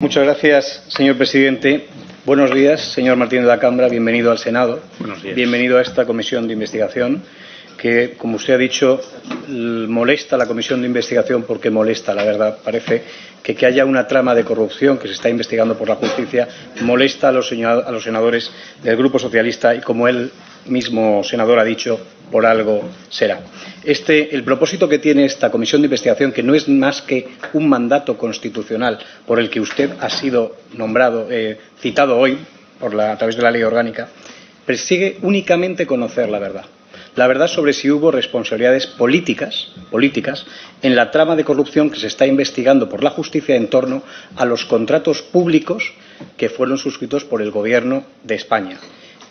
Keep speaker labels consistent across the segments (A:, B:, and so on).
A: Muchas gracias, señor presidente. Buenos días, señor Martínez de la Cámara. Bienvenido al Senado.
B: Buenos días.
A: Bienvenido a esta comisión de investigación que, como usted ha dicho, molesta a la comisión de investigación porque molesta, la verdad. Parece que haya una trama de corrupción que se está investigando por la justicia molesta a los senadores del Grupo Socialista y, como él mismo senador ha dicho, por algo será. El propósito que tiene esta comisión de investigación, que no es más que un mandato constitucional por el que usted ha sido nombrado, citado hoy a través de la ley orgánica, persigue únicamente conocer la verdad. La verdad sobre si hubo responsabilidades políticas en la trama de corrupción que se está investigando por la justicia en torno a los contratos públicos que fueron suscritos por el Gobierno de España.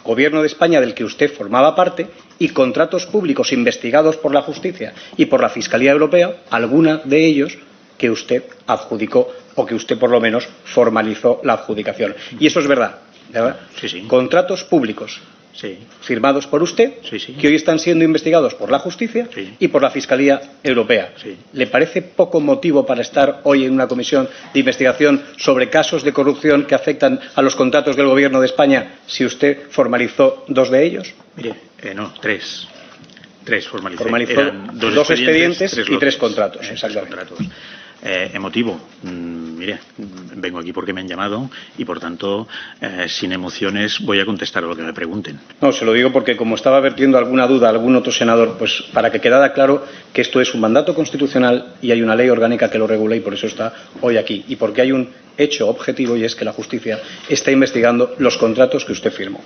A: Gobierno de España del que usted formaba parte, y contratos públicos investigados por la justicia y por la Fiscalía Europea, algunos de ellos que usted adjudicó o que usted por lo menos formalizó la adjudicación. Y eso es verdad, ¿verdad?
B: Sí, sí.
A: Contratos públicos firmados por usted, que hoy están siendo investigados por la justicia y por la Fiscalía Europea. ¿Le parece poco motivo para estar hoy en una comisión de investigación sobre casos de corrupción que afectan a los contratos del Gobierno de España si usted formalizó dos de ellos?
B: Mire, no, tres. Tres formalicé.
A: Formalizó dos expedientes y tres contratos.
B: Exactamente. Emotivo. Mire, vengo aquí porque me han llamado y, por tanto, sin emociones voy a contestar a lo que me pregunten.
A: No, se lo digo porque, como estaba vertiendo alguna duda algún otro senador, pues para que quedara claro que esto es un mandato constitucional y hay una ley orgánica que lo regula y por eso está hoy aquí. Y porque hay un hecho objetivo y es que la justicia está investigando los contratos que usted firmó.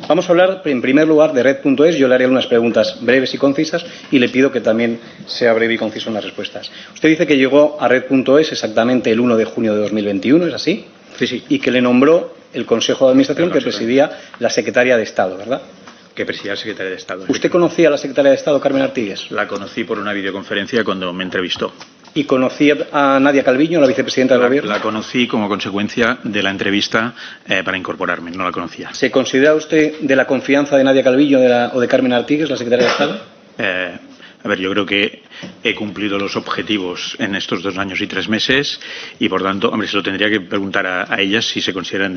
A: Vamos a hablar, en primer lugar, de Red.es. Yo le haré unas preguntas breves y concisas y le pido que también sea breve y conciso en las respuestas. Usted dice que llegó a Red.es exactamente el 1 de junio de 2021, ¿es así?
B: Sí.
A: Y que le nombró el Consejo de Administración que presidía la Secretaria de Estado, ¿verdad?
B: Que presidía la Secretaria de Estado.
A: ¿Usted conocía a la Secretaria de Estado, Carmen Artigues?
B: La conocí por una videoconferencia cuando me entrevistó.
A: ¿Y conocía a Nadia Calviño, la vicepresidenta del Gobierno?
B: La conocí como consecuencia de la entrevista para incorporarme, no la conocía.
A: ¿Se considera usted de la confianza de Nadia Calviño o de Carmen Artigues, la Secretaria de Estado?
B: A ver, yo creo que he cumplido los objetivos en estos 2 años y 3 meses y, por tanto, hombre, se lo tendría que preguntar a ellas si se consideran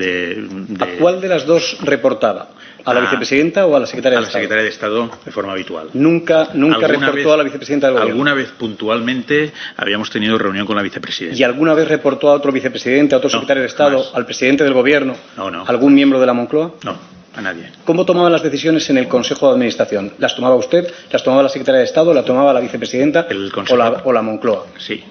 A: ¿A cuál de las dos reportaba? ¿A la vicepresidenta o a la secretaria de Estado?
B: A la secretaria de Estado de forma habitual.
A: ¿Nunca reportó a la vicepresidenta del Gobierno?
B: Alguna vez puntualmente habíamos tenido reunión con la vicepresidenta.
A: ¿Y alguna vez reportó a otro vicepresidente, a otro secretario de Estado,
B: jamás.
A: Al presidente del Gobierno?
B: No.
A: ¿Algún miembro de la Moncloa?
B: No. A nadie.
A: ¿Cómo tomaban las decisiones en el Consejo de Administración? ¿Las tomaba usted? ¿Las tomaba la secretaria de Estado? ¿La tomaba la vicepresidenta? ¿O la Moncloa?
B: Sí,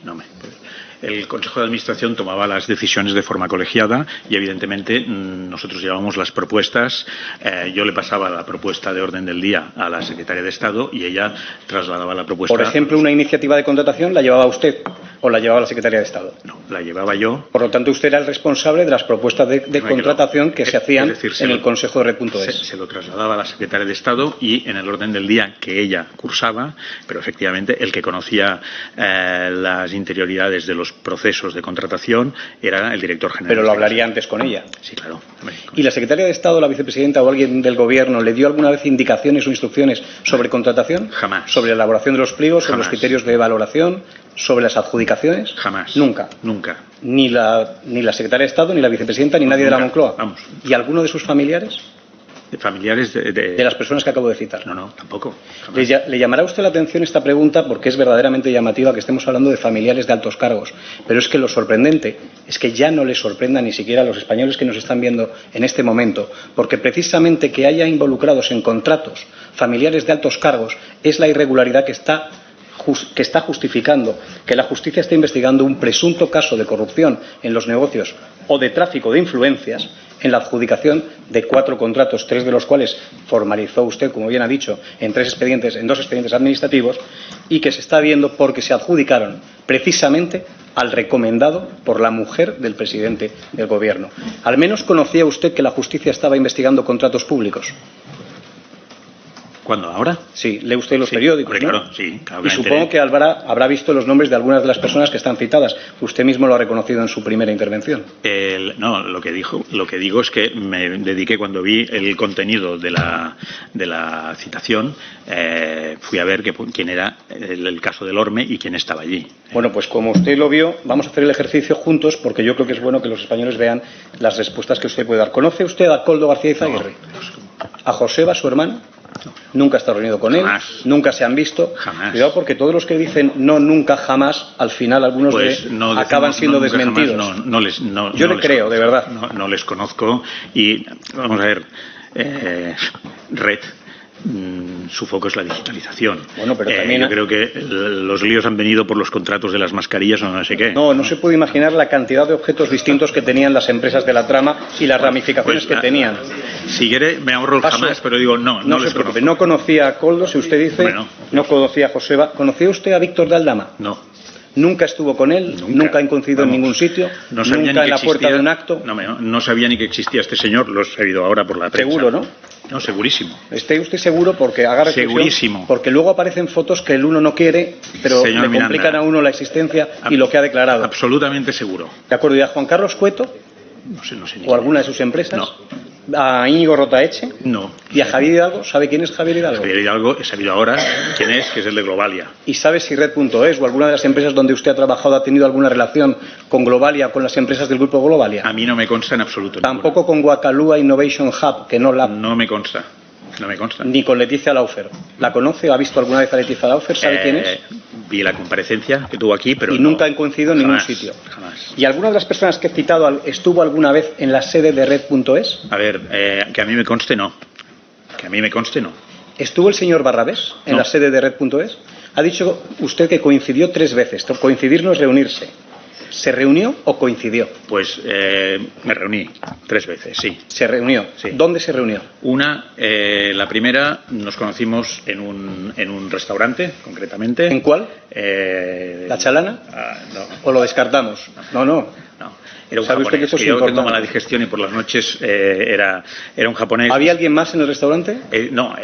B: el Consejo de Administración tomaba las decisiones de forma colegiada y, evidentemente, nosotros llevábamos las propuestas. Yo le pasaba la propuesta de orden del día a la secretaria de Estado y ella trasladaba la propuesta.
A: Por ejemplo, una iniciativa de contratación, ¿la llevaba usted o la llevaba la secretaria de Estado?
B: No, la llevaba yo.
A: Por lo tanto, usted era el responsable de las propuestas de contratación que se hacían en el Consejo de Red.es.
B: Se lo trasladaba a la secretaria de Estado y en el orden del día que ella cursaba, pero efectivamente el que conocía las interioridades de los procesos de contratación era el director general.
A: Pero lo hablaría antes con ella.
B: Sí, claro.
A: ¿Y la secretaria de Estado, la vicepresidenta o alguien del Gobierno le dio alguna vez indicaciones o instrucciones sobre contratación?
B: Jamás.
A: ¿Sobre la elaboración de los pliegos, sobre los criterios de valoración, sobre las adjudicaciones?
B: Jamás.
A: Nunca. Ni la secretaria de Estado, ni la vicepresidenta, ni nadie de la Moncloa.
B: Vamos.
A: ¿Y alguno de sus familiares?
B: Familiares
A: de las personas que acabo de citar.
B: No, tampoco.
A: Le llamará a usted la atención esta pregunta porque es verdaderamente llamativa que estemos hablando de familiares de altos cargos. Pero es que lo sorprendente es que ya no les sorprenda ni siquiera a los españoles que nos están viendo en este momento, porque precisamente que haya involucrados en contratos familiares de altos cargos es la irregularidad que está justificando que la justicia esté investigando un presunto caso de corrupción en los negocios o de tráfico de influencias en la adjudicación de 4 contratos, 3 de los cuales formalizó usted, como bien ha dicho, en 2 expedientes administrativos, y que se está viendo porque se adjudicaron precisamente al recomendado por la mujer del presidente del Gobierno. ¿Al menos conocía usted que la justicia estaba investigando contratos públicos?
B: ¿Cuándo? ¿Ahora?
A: Sí, lee usted los
B: Sí,
A: periódicos,
B: hombre,
A: ¿no?
B: claro, sí, claro,
A: Y
B: me
A: supongo
B: enteré.
A: que habrá visto los nombres de algunas de las personas que están citadas. Usted mismo lo ha reconocido en su primera intervención.
B: No, lo que digo es que me dediqué, cuando vi el contenido de la citación, fui a ver quién era el caso del Orme y quién estaba allí.
A: Bueno, pues como usted lo vio, vamos a hacer el ejercicio juntos, porque yo creo que es bueno que los españoles vean las respuestas que usted puede dar. ¿Conoce usted a Koldo García Izaguirre? ¿A Joseba, su hermano? Nunca está reunido con él,
B: Jamás.
A: nunca se han visto.
B: Jamás.
A: Cuidado, porque todos los que dicen no, nunca, jamás, al final algunos
B: Pues no
A: acaban
B: decimos
A: siendo
B: no, nunca,
A: desmentidos.
B: jamás,
A: Yo le creo,
B: conozco,
A: de verdad.
B: No les conozco y, vamos a ver, Red, su foco es la digitalización.
A: Bueno, pero también
B: yo creo que los líos han venido por los contratos de las mascarillas o no sé qué.
A: No se puede imaginar la cantidad de objetos distintos que tenían las empresas de la trama y las ramificaciones que tenían.
B: Si quiere, me ahorro el jamás, pero digo, no
A: se
B: les
A: preocupe,
B: conozco.
A: no conocía a Koldo, si usted dice,
B: Bueno.
A: no conocía a Joseba. ¿Conocía usted a Víctor de Aldama?
B: No.
A: Nunca estuvo con él, nunca ha coincidido en ningún sitio,
B: No sabía
A: nunca
B: ni
A: en
B: que
A: la puerta
B: existía,
A: de un acto.
B: No sabía ni que existía este señor, lo he sabido ahora por la prensa.
A: Seguro, ¿no?
B: No, segurísimo.
A: Esté usted seguro, porque haga reflexión,
B: Segurísimo.
A: porque luego aparecen fotos que el uno no quiere, pero
B: Señor
A: le
B: Miranda,
A: complican a uno la existencia y lo que ha declarado.
B: Absolutamente seguro.
A: ¿De acuerdo? ¿Y a Juan Carlos Cueto
B: No sé ni
A: o
B: quién
A: alguna
B: es.
A: de sus empresas?
B: No.
A: ¿A Íñigo Rotaeche?
B: No.
A: ¿Y a Javier Hidalgo? ¿Sabe quién es Javier Hidalgo?
B: Javier Hidalgo, he sabido ahora quién es, que es el de Globalia.
A: ¿Y sabe si Red.es o alguna de las empresas donde usted ha trabajado ha tenido alguna relación con Globalia o con las empresas del grupo Globalia?
B: A mí no me consta en absoluto.
A: Tampoco con Guacalúa Innovation Hub, que no la...
B: No me consta. No me consta.
A: Ni con Leticia Laufer. ¿La conoce o ha visto alguna vez a Leticia Laufer? ¿Sabe quién es?
B: Vi la comparecencia que tuvo aquí, pero
A: Y nunca han coincidido en ningún
B: jamás,
A: sitio.
B: Jamás.
A: ¿Y alguna de las personas que he citado estuvo alguna vez en la sede de Red.es?
B: A ver, que a mí me conste, no. Que a mí me conste, no.
A: ¿Estuvo el señor Barrabés en
B: No.
A: la sede de Red.es? Ha dicho usted que coincidió 3 veces. Coincidir no es reunirse. ¿Se reunió o coincidió?
B: Pues me reuní 3 veces, sí.
A: Se reunió.
B: Sí.
A: ¿Dónde se reunió?
B: La primera nos conocimos en un restaurante, concretamente.
A: ¿En cuál? ¿La Chalana?
B: No.
A: ¿O lo descartamos? No.
B: No. Era un
A: ¿Sabe usted que
B: japonés,
A: eso es
B: que yo tengo
A: importante?
B: mala digestión y por las noches era un japonés.
A: ¿Había alguien más en el restaurante?
B: No,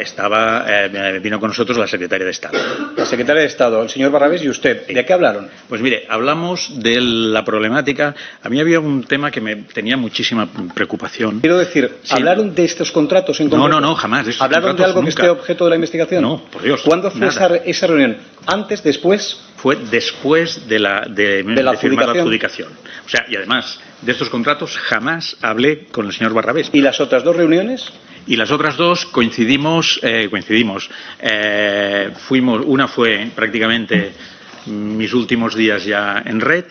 B: vino con nosotros la secretaria de Estado.
A: La secretaria de Estado, el señor Barrabés y usted. ¿De qué hablaron?
B: Pues mire, hablamos de la problemática. A mí había un tema que me tenía muchísima preocupación.
A: Quiero decir,
B: Sí.
A: ¿hablaron de estos contratos en concreto?
B: No, jamás. De estos
A: ¿Hablaron de
B: contratos
A: algo que
B: nunca.
A: esté objeto de la investigación?
B: No, por Dios,
A: ¿Cuándo fue
B: nada.
A: esa reunión? ¿Antes, después?
B: Fue después de firmar la adjudicación. O sea, y además, de estos contratos jamás hablé con el señor Barrabés.
A: ¿Y las otras 2 reuniones?
B: Y las otras 2 coincidimos. Una fue prácticamente mis últimos días ya en Red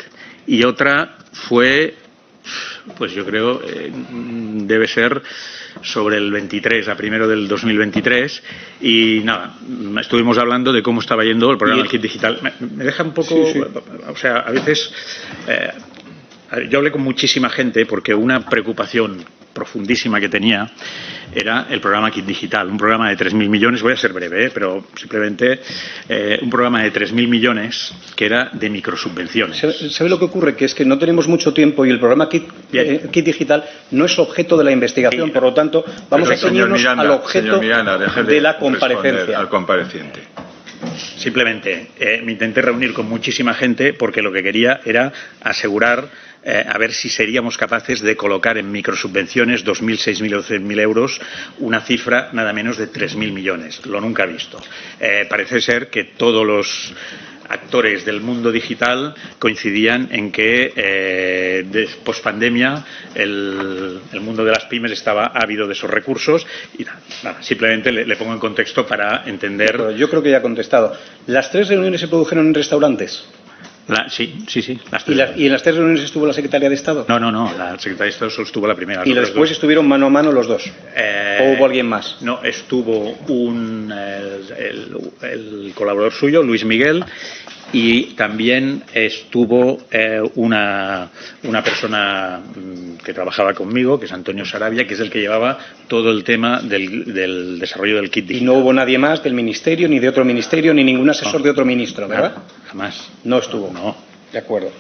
B: y otra fue, pues yo creo, debe ser sobre el 23, a primero del 2023, y nada, estuvimos hablando de cómo estaba yendo el programa del Kit Digital. Me deja un poco,
A: Sí.
B: o sea, a veces yo hablé con muchísima gente porque una preocupación profundísima que tenía era el programa Kit Digital, un programa de 3.000 millones, voy a ser breve, pero simplemente un programa de 3.000 millones que era de microsubvenciones.
A: ¿Sabe lo que ocurre? Que es que no tenemos mucho tiempo y el programa Kit Digital no es objeto de la investigación,
B: Sí.
A: por lo tanto, vamos
C: Pero,
A: a ceñirnos
C: señor Miranda,
A: al objeto
C: señor Miranda, deje
A: de la
C: responder
A: comparecencia.
C: al compareciente.
B: Simplemente me intenté reunir con muchísima gente porque lo que quería era asegurar a ver si seríamos capaces de colocar en microsubvenciones 2.000, 6.000 o 100.000 euros una cifra nada menos de 3.000 millones. Lo nunca visto. Parece ser que todos los actores del mundo digital coincidían en que pospandemia el mundo de las pymes estaba ávido de esos recursos y nada, simplemente le pongo en contexto para entender.
A: Pero yo creo que ya ha contestado. ¿Las 3 reuniones se produjeron en restaurantes?
B: Sí. Las
A: ¿Y,
B: tres.
A: ¿Y en las 3 reuniones estuvo la secretaria de Estado?
B: No, la secretaria de Estado solo estuvo la primera.
A: ¿Y
B: Las
A: después
B: otras
A: estuvieron mano a mano los 2?
B: dos.
A: ¿O hubo alguien más?
B: No, estuvo el colaborador suyo, Luis Miguel, y también estuvo una persona que trabajaba conmigo, que es Antonio Sarabia, que es el que llevaba todo el tema del desarrollo del kit
A: Y
B: digital.
A: no hubo nadie más del ministerio, ni de otro ministerio, ni ningún asesor de otro ministro, ¿verdad?
B: Nada, jamás.
A: No estuvo.
B: No.
A: De acuerdo.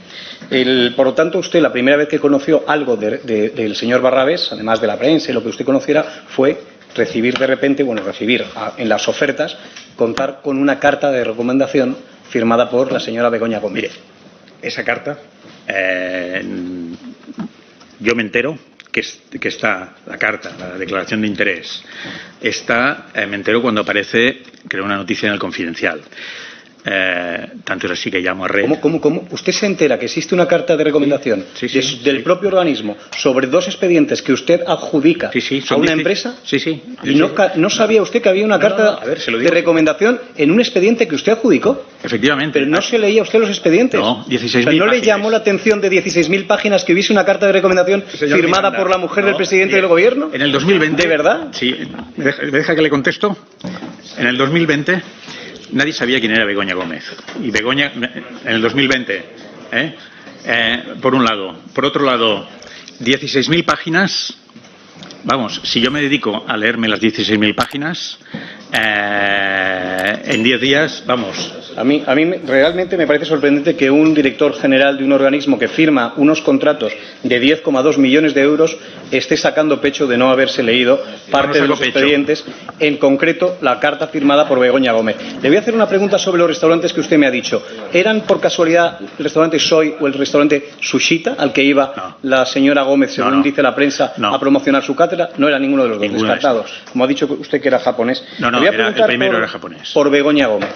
A: Por lo tanto, usted la primera vez que conoció algo del señor Barrabés, además de la prensa y lo que usted conociera, fue recibir de repente, en las ofertas, contar con una carta de recomendación firmada por la señora Begoña Gómez.
B: Mire, esa carta, yo me entero que está la carta, la declaración de interés, me entero cuando aparece, creo, una noticia en el Confidencial. Tanto es así que llamo a Red.
A: ¿Cómo? ¿Usted se entera que existe una carta de recomendación del propio organismo sobre 2 expedientes que usted adjudica a una empresa?
B: Sí.
A: ¿Y no sabía usted que había una carta de recomendación en un expediente que usted adjudicó?
B: Efectivamente.
A: ¿Pero no se leía usted los expedientes?
B: No, 16.000
A: páginas. ¿No le
B: páginas.
A: llamó la atención de 16.000 páginas que hubiese una carta de recomendación firmada por la mujer del presidente del gobierno?
B: En el 2020.
A: ¿De verdad?
B: Sí. ¿Me deja que le contesto? En el 2020 nadie sabía quién era Begoña Gómez. Y Begoña, en el 2020, por un lado. Por otro lado, 16.000 páginas. Vamos, si yo me dedico a leerme las 16.000 páginas, en 10 días, vamos.
A: A mí realmente me parece sorprendente que un director general de un organismo que firma unos contratos de 10,2 millones de euros esté sacando pecho de no haberse leído parte de los expedientes, en concreto la carta firmada por Begoña Gómez. Le voy a hacer una pregunta sobre los restaurantes que usted me ha dicho. ¿Eran por casualidad el restaurante Soy o el restaurante Sushita al que iba la señora Gómez, según dice la prensa, a promocionar su cátedra? No era ninguno de los dos, descartados. Como ha dicho usted que era japonés.
B: El primero era japonés.
A: Por Begoña Gómez.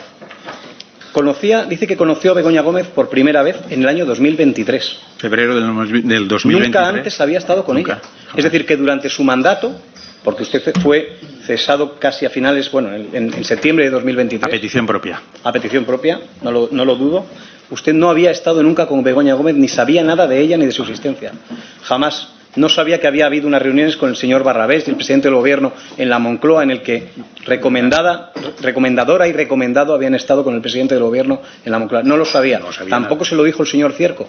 A: Dice que conoció a Begoña Gómez por primera vez en el año 2023.
B: Febrero del 2023.
A: Nunca antes había estado con ella. Es decir, que durante su mandato, porque usted fue cesado casi a finales, en septiembre de 2023.
B: A petición propia.
A: A petición propia, no lo dudo. Usted no había estado nunca con Begoña Gómez, ni sabía nada de ella ni de su existencia. Jamás. No sabía que había habido unas reuniones con el señor Barrabés y el presidente del gobierno en la Moncloa, en el que recomendadora y recomendado habían estado con el presidente del gobierno en la Moncloa. No lo sabía. Tampoco se lo dijo el señor Cierco.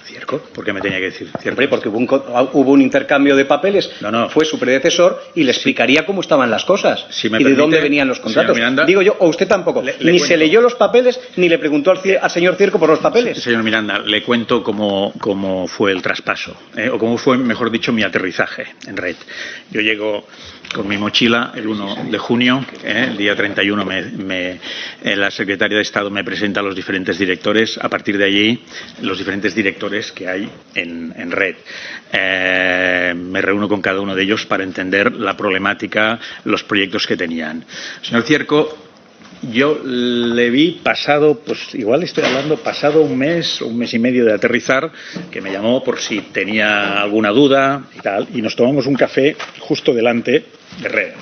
B: ¿Cierco? ¿Por qué me tenía que decir Cierco?
A: Hombre, porque hubo un intercambio de papeles. Fue su predecesor y le explicaría cómo estaban las cosas y de dónde venían los contratos.
B: Miranda,
A: digo yo, o usted tampoco. Ni se leyó los papeles ni le preguntó al señor Cierco por los papeles.
B: Señor Miranda, le cuento cómo fue el traspaso, o cómo fue, mejor dicho, mi aterrizaje en Red. Yo llego con mi mochila el 1 de junio, el día 31 la secretaria de Estado me presenta a los diferentes directores. A partir de allí, los diferentes directores que hay en Red. Me reúno con cada uno de ellos para entender la problemática, los proyectos que tenían. Señor Cierco, yo le vi pasado un mes y medio de aterrizar, que me llamó por si tenía alguna duda y tal, y nos tomamos un café justo delante de Red.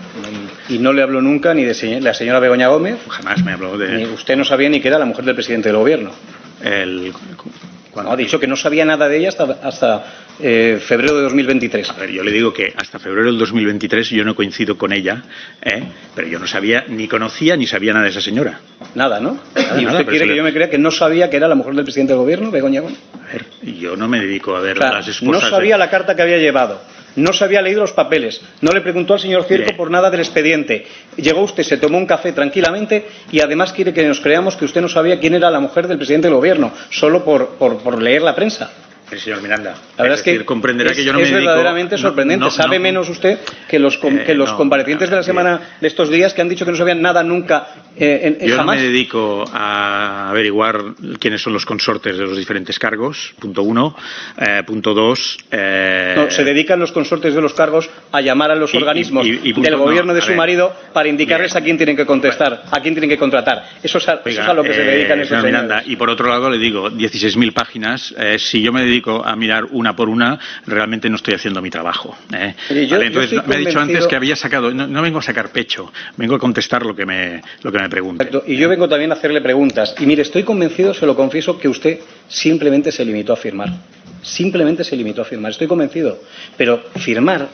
A: ¿Y no le habló nunca ni de la señora Begoña Gómez?
B: Jamás me habló de...
A: Usted no sabía ni que era la mujer del presidente del gobierno. Ha dicho que no sabía nada de ella hasta febrero de 2023.
B: A ver, yo le digo que hasta febrero del 2023 yo no coincido con ella, pero yo no sabía, ni conocía, ni sabía nada de esa señora.
A: Nada, ¿no? ¿Y usted quiere que yo me crea que no sabía que era la mujer del presidente del gobierno, Begoña Gómez?
B: A ver, yo no me dedico a ver las esposas...
A: No sabía la carta que había llevado. No se había leído los papeles, no le preguntó al señor Cierco por nada del expediente. Llegó usted, se tomó un café tranquilamente y además quiere que nos creamos que usted no sabía quién era la mujer del presidente del gobierno, solo por leer la prensa.
B: El señor Miranda,
A: la verdad es que
B: comprenderá que yo no me dedico...
A: Es verdaderamente sorprendente. ¿Sabe menos usted que los comparecientes de la semana de estos días que han dicho que no sabían nada nunca
B: yo
A: jamás?
B: No me dedico a averiguar quiénes son los consortes de los diferentes cargos, punto 1. Punto 2...
A: No, se dedican los consortes de los cargos a llamar a los organismos del gobierno de su marido para indicarles a quién tienen que contestar, a quién tienen que contratar. Eso es a lo que se dedican esos señores.
B: Miranda, y por otro lado le digo, 16.000 páginas, si yo me dedico a mirar una por una, realmente no estoy haciendo mi trabajo. Entonces, me ha dicho antes que había sacado, no vengo a sacar pecho, vengo a contestar lo que me pregunte.
A: Y yo vengo también a hacerle preguntas. Y mire, estoy convencido, se lo confieso, que usted simplemente se limitó a firmar. Simplemente se limitó a firmar, estoy convencido. Pero firmar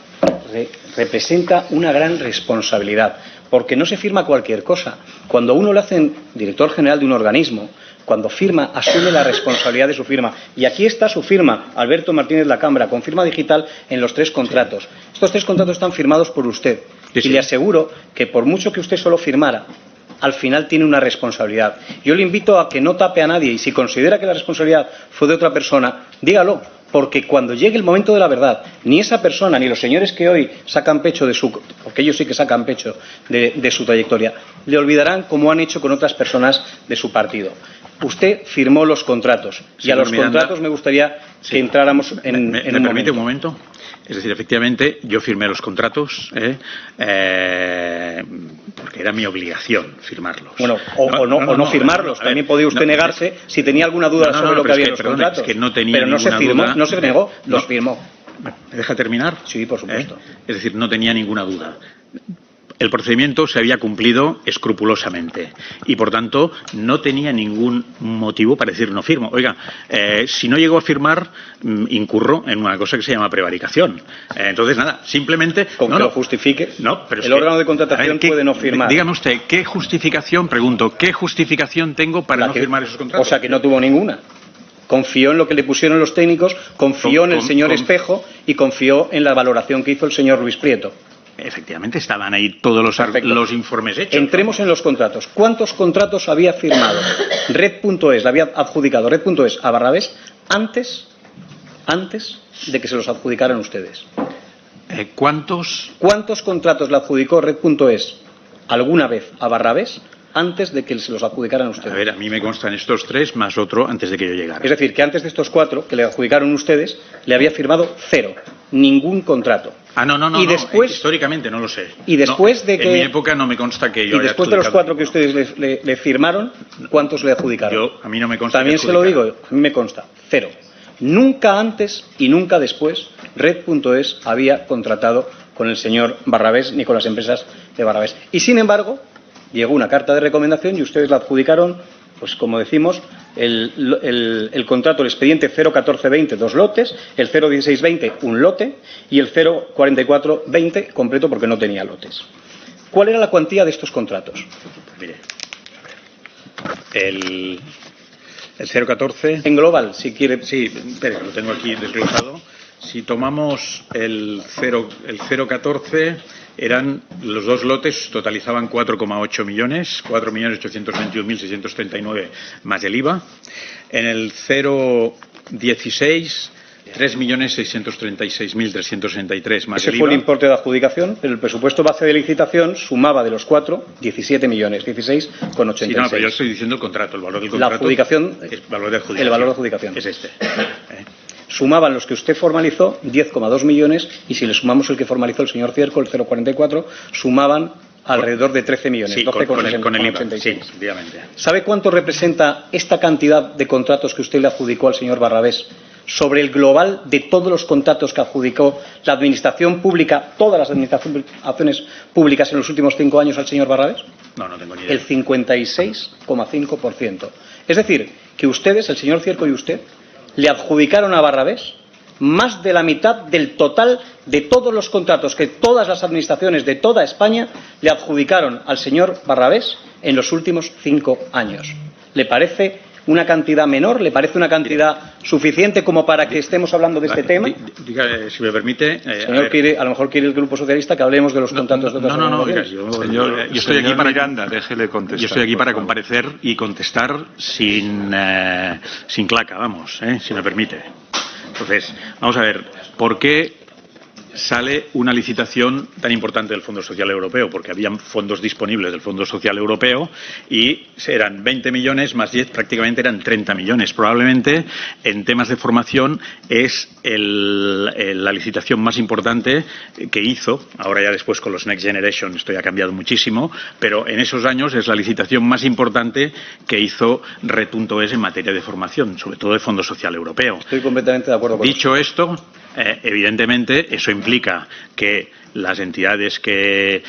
A: representa una gran responsabilidad, porque no se firma cualquier cosa. Cuando uno lo hace director general de un organismo, cuando firma, asume la responsabilidad de su firma. Y aquí está su firma, Alberto Martínez Lacambra, con firma digital en los 3 contratos. Estos 3 contratos están firmados por usted. Y le aseguro que por mucho que usted solo firmara, al final tiene una responsabilidad. Yo le invito a que no tape a nadie y si considera que la responsabilidad fue de otra persona, dígalo, porque cuando llegue el momento de la verdad, ni esa persona, ni los señores que hoy sacan pecho de su... porque ellos sí que sacan pecho de su trayectoria, le olvidarán como han hecho con otras personas de su partido. Usted firmó los contratos y a los contratos me gustaría que entráramos en
B: ¿Me permite un momento? Es decir, efectivamente, yo firmé los contratos porque era mi obligación firmarlos.
A: Bueno, o no firmarlos. También podía usted negarse si tenía alguna duda sobre lo que había en los contratos.
B: Es que no tenía
A: pero no se firmó,
B: duda.
A: No se negó, los firmó.
B: ¿Me deja terminar?
A: Sí, por supuesto.
B: Es decir, no tenía ninguna duda. El procedimiento se había cumplido escrupulosamente y, por tanto, no tenía ningún motivo para decir no firmo. Oiga, si no llego a firmar, incurro en una cosa que se llama prevaricación. Entonces, nada, simplemente...
A: Con que lo justifique,
B: no, pero
A: el órgano de contratación puede no firmar.
B: Dígame usted, ¿qué justificación, pregunto, qué justificación tengo para no firmar esos contratos?
A: O sea, que no tuvo ninguna. Confió en lo que le pusieron los técnicos, confió en el señor Espejo y confió en la valoración que hizo el señor Luis Prieto.
B: Efectivamente, estaban ahí todos los informes hechos.
A: Entremos en los contratos. ¿Cuántos contratos había firmado Red.es, le había adjudicado Red.es a Barrabés antes de que se los adjudicaran ustedes?
B: ¿Cuántos
A: contratos le adjudicó Red.es alguna vez a Barrabés antes de que se los adjudicaran ustedes?
B: A ver, a mí me constan estos 3 más otro antes de que yo llegara.
A: Es decir, que antes de estos 4 que le adjudicaron ustedes, le había firmado 0, ningún contrato.
B: No, después, históricamente no lo sé.
A: Y después de que...
B: En mi época no me consta que yo
A: haya adjudicado. Y después de los 4 que ustedes le firmaron, ¿cuántos le adjudicaron?
B: A mí no me consta.
A: También se lo digo, a mí me consta, 0. Nunca antes y nunca después Red.es había contratado con el señor Barrabés ni con las empresas de Barrabés. Y sin embargo, llegó una carta de recomendación y ustedes la adjudicaron, pues como decimos, el contrato, el expediente 01420, 2 lotes, el 01620, un lote, y el 04420 completo porque no tenía lotes. ¿Cuál era la cuantía de estos contratos?
B: Mire, el 014...
A: En global, si quiere...
B: Sí, espere, lo tengo aquí desglosado. Si tomamos el 014... los 2 lotes totalizaban 4,8 millones, 4.821.639 más el IVA. En el 016, 3.636.363 más el IVA.
A: Ese fue el importe de adjudicación, pero el presupuesto base de licitación sumaba de los 4, 17 millones, 16,86.
B: Sí, no, pero yo estoy diciendo el contrato, el valor del contrato.
A: La adjudicación,
B: el valor de adjudicación.
A: El valor de adjudicación.
B: Es este.
A: Sumaban los que usted formalizó 10,2 millones y si le sumamos el que formalizó el señor Cierco, el 044, sumaban alrededor de 13 millones.
B: Sí,
A: 12
B: con el IVA,
A: 86.
B: sí, obviamente.
A: ¿Sabe cuánto representa esta cantidad de contratos que usted le adjudicó al señor Barrabés sobre el global de todos los contratos que adjudicó la administración pública, todas las administraciones públicas en los últimos 5 años al señor Barrabés?
B: No tengo ni idea.
A: El 56,5%. Es decir, que ustedes, el señor Cierco y usted, le adjudicaron a Barrabés más de la mitad del total de todos los contratos que todas las administraciones de toda España le adjudicaron al señor Barrabés en los últimos 5 años. ¿Le parece una cantidad menor? ¿Le parece una cantidad suficiente como para que estemos hablando de este tema?
B: Diga, si me permite...
A: Señor, a lo mejor quiere el Grupo Socialista que hablemos de los contratos de otras organizaciones.
B: Yo estoy aquí para
C: Miranda, déjele contestar.
B: Yo estoy aquí para comparecer y contestar sin claca, vamos, si me permite. Entonces, vamos a ver, ¿por qué sale una licitación tan importante del Fondo Social Europeo? Porque habían fondos disponibles del Fondo Social Europeo y eran 20 millones más 10, prácticamente eran 30 millones. Probablemente en temas de formación es la licitación más importante que hizo. Ahora ya después con los Next Generation esto ya ha cambiado muchísimo, pero en esos años es la licitación más importante que hizo Red.es en materia de formación, sobre todo de Fondo Social Europeo.
A: Estoy completamente de acuerdo con
B: Dicho esto, evidentemente eso implica que las entidades que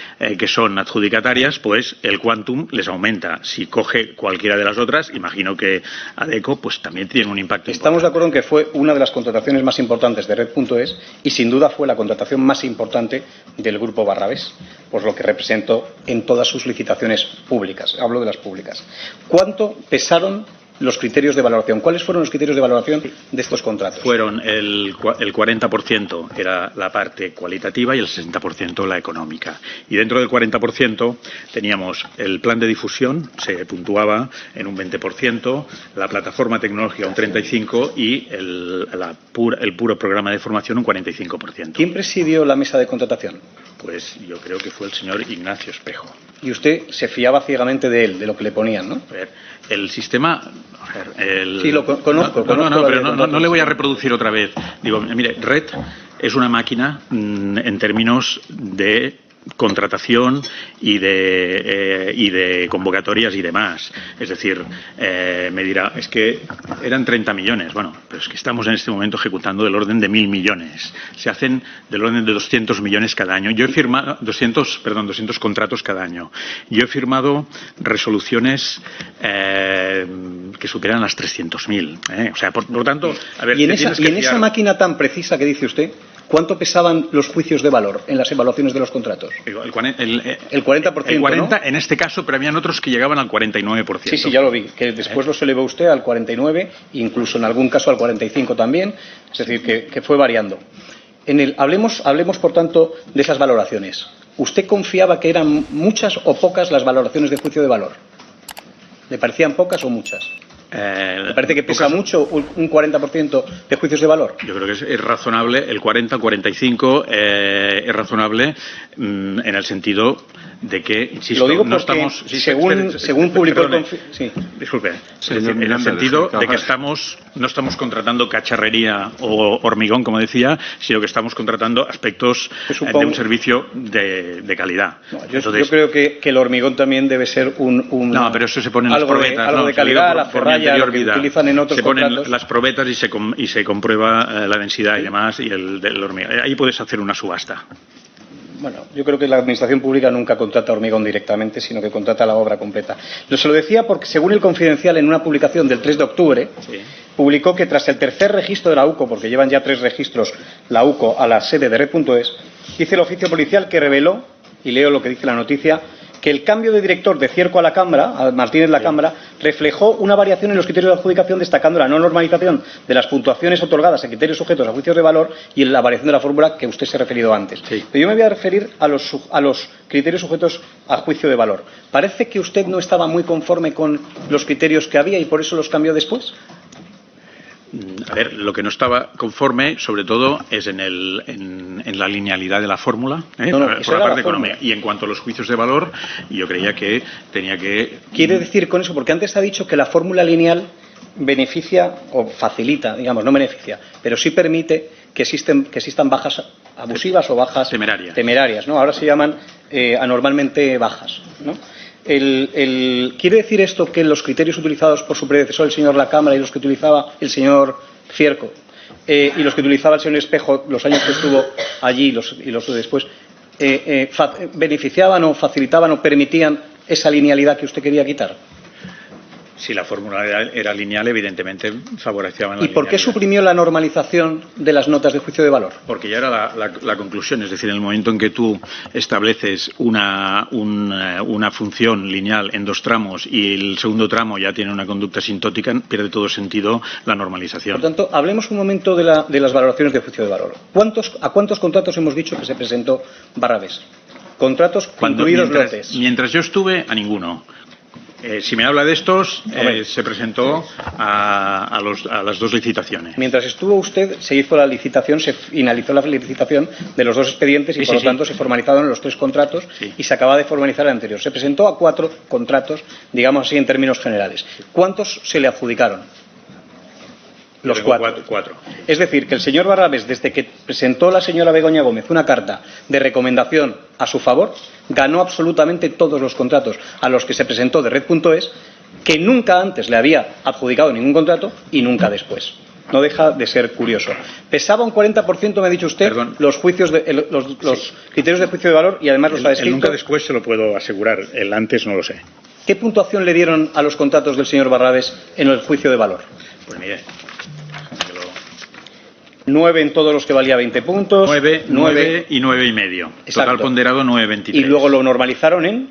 B: son adjudicatarias, pues el quantum les aumenta. Si coge cualquiera de las otras, imagino que Adecco pues también tiene un impacto.
A: Estamos de acuerdo en que fue una de las contrataciones más importantes de Red.es y sin duda fue la contratación más importante del Grupo Barrabés, por lo que representó en todas sus licitaciones públicas. Hablo de las públicas. ¿Cuánto pesaron los criterios de valoración. ¿Cuáles fueron los criterios de valoración de estos contratos?
B: Fueron el 40% era la parte cualitativa y el 60% la económica. Y dentro del 40% teníamos el plan de difusión, se puntuaba en un 20%, la plataforma tecnológica un 35% y el puro programa de formación un 45%.
A: ¿Quién presidió la mesa de contratación?
B: Pues yo creo que fue el señor Ignacio Espejo.
A: Y usted se fiaba ciegamente de él, de lo que le ponían, ¿no?
B: A ver, el sistema...
A: Sí, lo conozco.
B: Pero no le voy a reproducir otra vez. Digo, mire, Red es una máquina en términos de contratación y de convocatorias y demás. Es decir, me dirá, es que eran 30 millones. Bueno, pero es que estamos en este momento ejecutando del orden de 1.000 millones. Se hacen del orden de 200 millones cada año. Yo he firmado 200 contratos cada año. Yo he firmado resoluciones que superan las 300.000. O sea, por lo tanto, a ver,
A: y en esa máquina tan precisa que dice usted, ¿cuánto pesaban los juicios de valor en las evaluaciones de los contratos?
B: El
A: 40%,
B: el 40%,
A: ¿no?
B: En este caso, pero habían otros que llegaban al 49%.
A: Sí, ya lo vi, que después los elevó usted al 49%, incluso en algún caso al 45% también, es decir, que fue variando. Hablemos, por tanto, de esas valoraciones. ¿Usted confiaba que eran muchas o pocas las valoraciones de juicio de valor? ¿Le parecían pocas o muchas? ¿Le parece que pesa mucho un 40% de juicios de valor?
B: Yo creo que es razonable, el 40-45 es razonable en el sentido de que, insisto,
A: lo digo
B: no
A: porque
B: estamos...
A: según publicó el... Sí.
B: Disculpe, en el sentido de que no estamos contratando cacharrería o hormigón, como decía, sino que estamos contratando aspectos de un servicio de calidad.
A: No, yo creo que el hormigón también debe ser un
B: no, pero eso se pone en las probetas.
A: Algo de calidad, la ferralla, lo que utilizan en otros contratos.
B: Se ponen las probetas y se comprueba la densidad y demás, y el hormigón. Ahí puedes hacer una subasta.
A: Bueno, yo creo que la Administración Pública nunca contrata hormigón directamente, sino que contrata la obra completa. Se lo decía porque, según el Confidencial, en una publicación del 3 de octubre, publicó que tras el tercer registro de la UCO, porque llevan ya 3 registros la UCO a la sede de Red.es, dice el oficio policial que reveló, y leo lo que dice la noticia, que el cambio de director de Cierco a la Cámara, a Martínez la Cámara, reflejó una variación en los criterios de adjudicación, destacando la no normalización de las puntuaciones otorgadas a criterios sujetos a juicios de valor y la variación de la fórmula que usted se ha referido antes.
B: Sí.
A: Pero yo me voy a referir a los criterios sujetos a juicio de valor. ¿Parece que usted no estaba muy conforme con los criterios que había y por eso los cambió después?
B: A ver, lo que no estaba conforme, sobre todo, es en la linealidad de la fórmula, por la parte económica. Y en cuanto a los juicios de valor, yo creía que tenía que...
A: Quiere decir con eso, porque antes ha dicho que la fórmula lineal beneficia o facilita, digamos, no beneficia, pero sí permite que existan bajas abusivas o bajas temerarias, ¿no? Ahora se llaman anormalmente bajas, ¿no? ¿Quiere decir esto que los criterios utilizados por su predecesor, el señor La Cámara, y los que utilizaba el señor Cierco, y los que utilizaba el señor Espejo los años que estuvo allí y los de después, beneficiaban o facilitaban o permitían esa linealidad que usted quería quitar?
B: Si la fórmula era lineal, evidentemente favorecían la linealidad.
A: ¿Y por qué suprimió la normalización de las notas de juicio de valor?
B: Porque ya era la conclusión, es decir, en el momento en que tú estableces una función lineal en 2 tramos y el segundo tramo ya tiene una conducta sintótica, pierde todo sentido la normalización.
A: Por tanto, hablemos un momento de las valoraciones de juicio de valor. ¿A cuántos contratos hemos dicho que se presentó Barrabés? Contratos incluidos lotes.
B: Mientras yo estuve, a ninguno. Si me habla de estos, se presentó a las 2 licitaciones.
A: Mientras estuvo usted, se hizo la licitación, se finalizó la licitación de los 2 expedientes y, por lo tanto, se formalizaron los 3 contratos y se acaba de formalizar el anterior. Se presentó a 4 contratos, digamos así, en términos generales. ¿Cuántos se le adjudicaron? Los 4. Es decir, que el señor Barrabés, desde que presentó la señora Begoña Gómez una carta de recomendación a su favor, ganó absolutamente todos los contratos a los que se presentó de Red.es, que nunca antes le había adjudicado ningún contrato y nunca después. No deja de ser curioso. Pesaba un 40%, me ha dicho usted,
B: Perdón.
A: los criterios de juicio de valor, y además los ha descrito.
B: El nunca después se lo puedo asegurar, el antes no lo sé.
A: ¿Qué puntuación le dieron a los contratos del señor Barrabés en el juicio de valor?
B: Pues mire...
A: 9 en todos los que valía 20 puntos.
B: 9 y 9,5. Total ponderado 9,23.
A: Y luego lo normalizaron en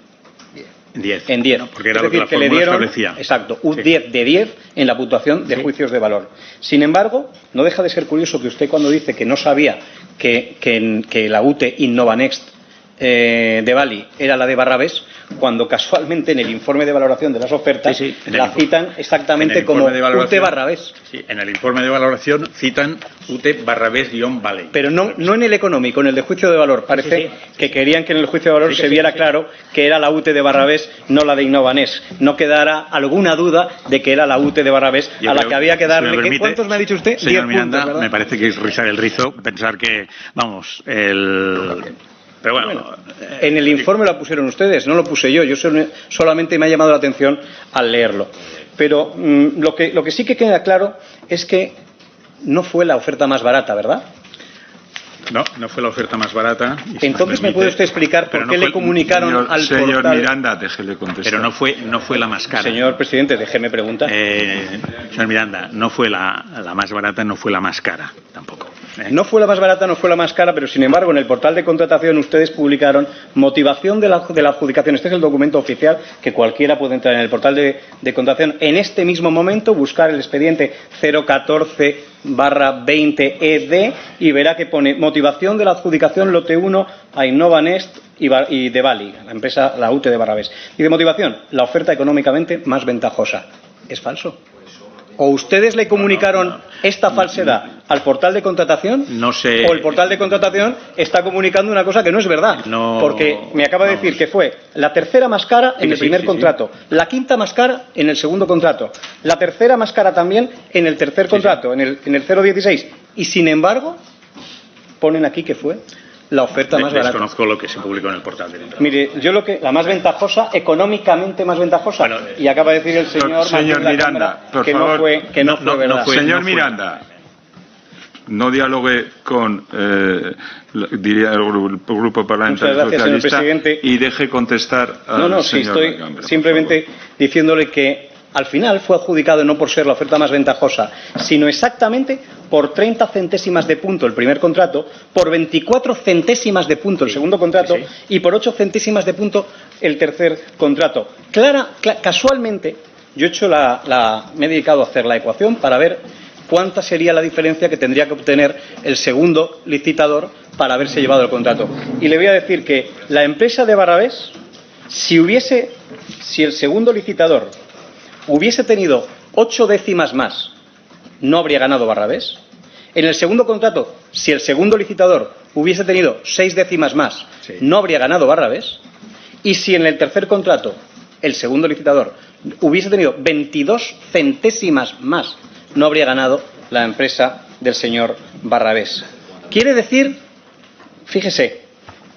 B: En 10.
A: Porque
B: era lo que la
A: le
B: fórmula
A: dieron,
B: establecía.
A: exacto, un 10 de 10 en la puntuación de juicios de valor. Sin embargo, no deja de ser curioso que usted, cuando dice que no sabía que la UTE Innova Next de Bali era la de Barrabés, cuando casualmente en el informe de valoración de las ofertas la citan exactamente como UTE Barrabés.
B: Sí, en el informe de valoración citan UTE Barrabés-Valley.
A: Pero no en el económico, en el de juicio de valor. Parece que querían que en el juicio de valor se viera claro que era la UTE de Barrabés, no la de Innova Next. No quedara alguna duda de que era la UTE de Barrabés a la que había que darle. ¿Cuántos me ha dicho usted?
B: Señor
A: 10
B: Miranda,
A: puntos,
B: me parece que es rizar el rizo pensar que, vamos, Pero bueno,
A: en el informe lo pusieron ustedes, no lo puse yo. Yo solamente me ha llamado la atención al leerlo. Pero lo que sí que queda claro es que no fue la oferta más barata, ¿verdad?
B: No fue la oferta más barata.
A: Entonces, ¿me puede usted explicar por qué le comunicaron al portal?
C: Señor Miranda, déjele contestar.
B: Pero no fue la más cara.
A: Señor presidente, déjeme preguntar.
B: Señor Miranda, no fue la más barata, no fue la más cara tampoco.
A: No fue la más barata, no fue la más cara, pero sin embargo en el portal de contratación ustedes publicaron motivación de la adjudicación. Este es el documento oficial que cualquiera puede entrar en el portal de contratación en este mismo momento, buscar el expediente 014/20ED y verá que pone motivación de la adjudicación lote 1 a Innova Next y de Bali, la empresa, la UTE de Barrabés. Y de motivación, la oferta económicamente más ventajosa. ¿Es falso? ¿O ustedes le comunicaron esta falsedad al portal de contratación?
B: No sé.
A: ¿O el portal de contratación está comunicando una cosa que no es verdad?
B: No,
A: porque me acaba de decir que fue la tercera más cara en el primer contrato, la quinta más cara en el segundo contrato, la tercera más cara también en el tercer contrato, en el 016. Y sin embargo, ponen aquí que fue la oferta más barata.
B: Desconozco lo que se publicó en el portal de contratación.
A: Mire, yo la más ventajosa, económicamente más ventajosa, y acaba de decir el señor
C: Miranda, por favor,
A: que no fue verdad.
C: Señor Miranda, no dialogue con diría el Grupo Parlamentario Socialista y deje contestar al señor
A: estoy simplemente diciéndole que al final fue adjudicado no por ser la oferta más ventajosa, sino exactamente por 30 centésimas de punto el primer contrato, por 24 centésimas de punto el segundo contrato y por 8 centésimas de punto el tercer contrato. Casualmente, yo he hecho me he dedicado a hacer la ecuación para ver cuánta sería la diferencia que tendría que obtener el segundo licitador para haberse llevado el contrato. Y le voy a decir que la empresa de Barrabés, si el segundo licitador hubiese tenido 8 décimas más, no habría ganado Barrabés. En el segundo contrato, si el segundo licitador hubiese tenido 6 décimas más, no habría ganado Barrabés. Y si en el tercer contrato el segundo licitador hubiese tenido 22 centésimas más, no habría ganado la empresa del señor Barrabés. Quiere decir, fíjese,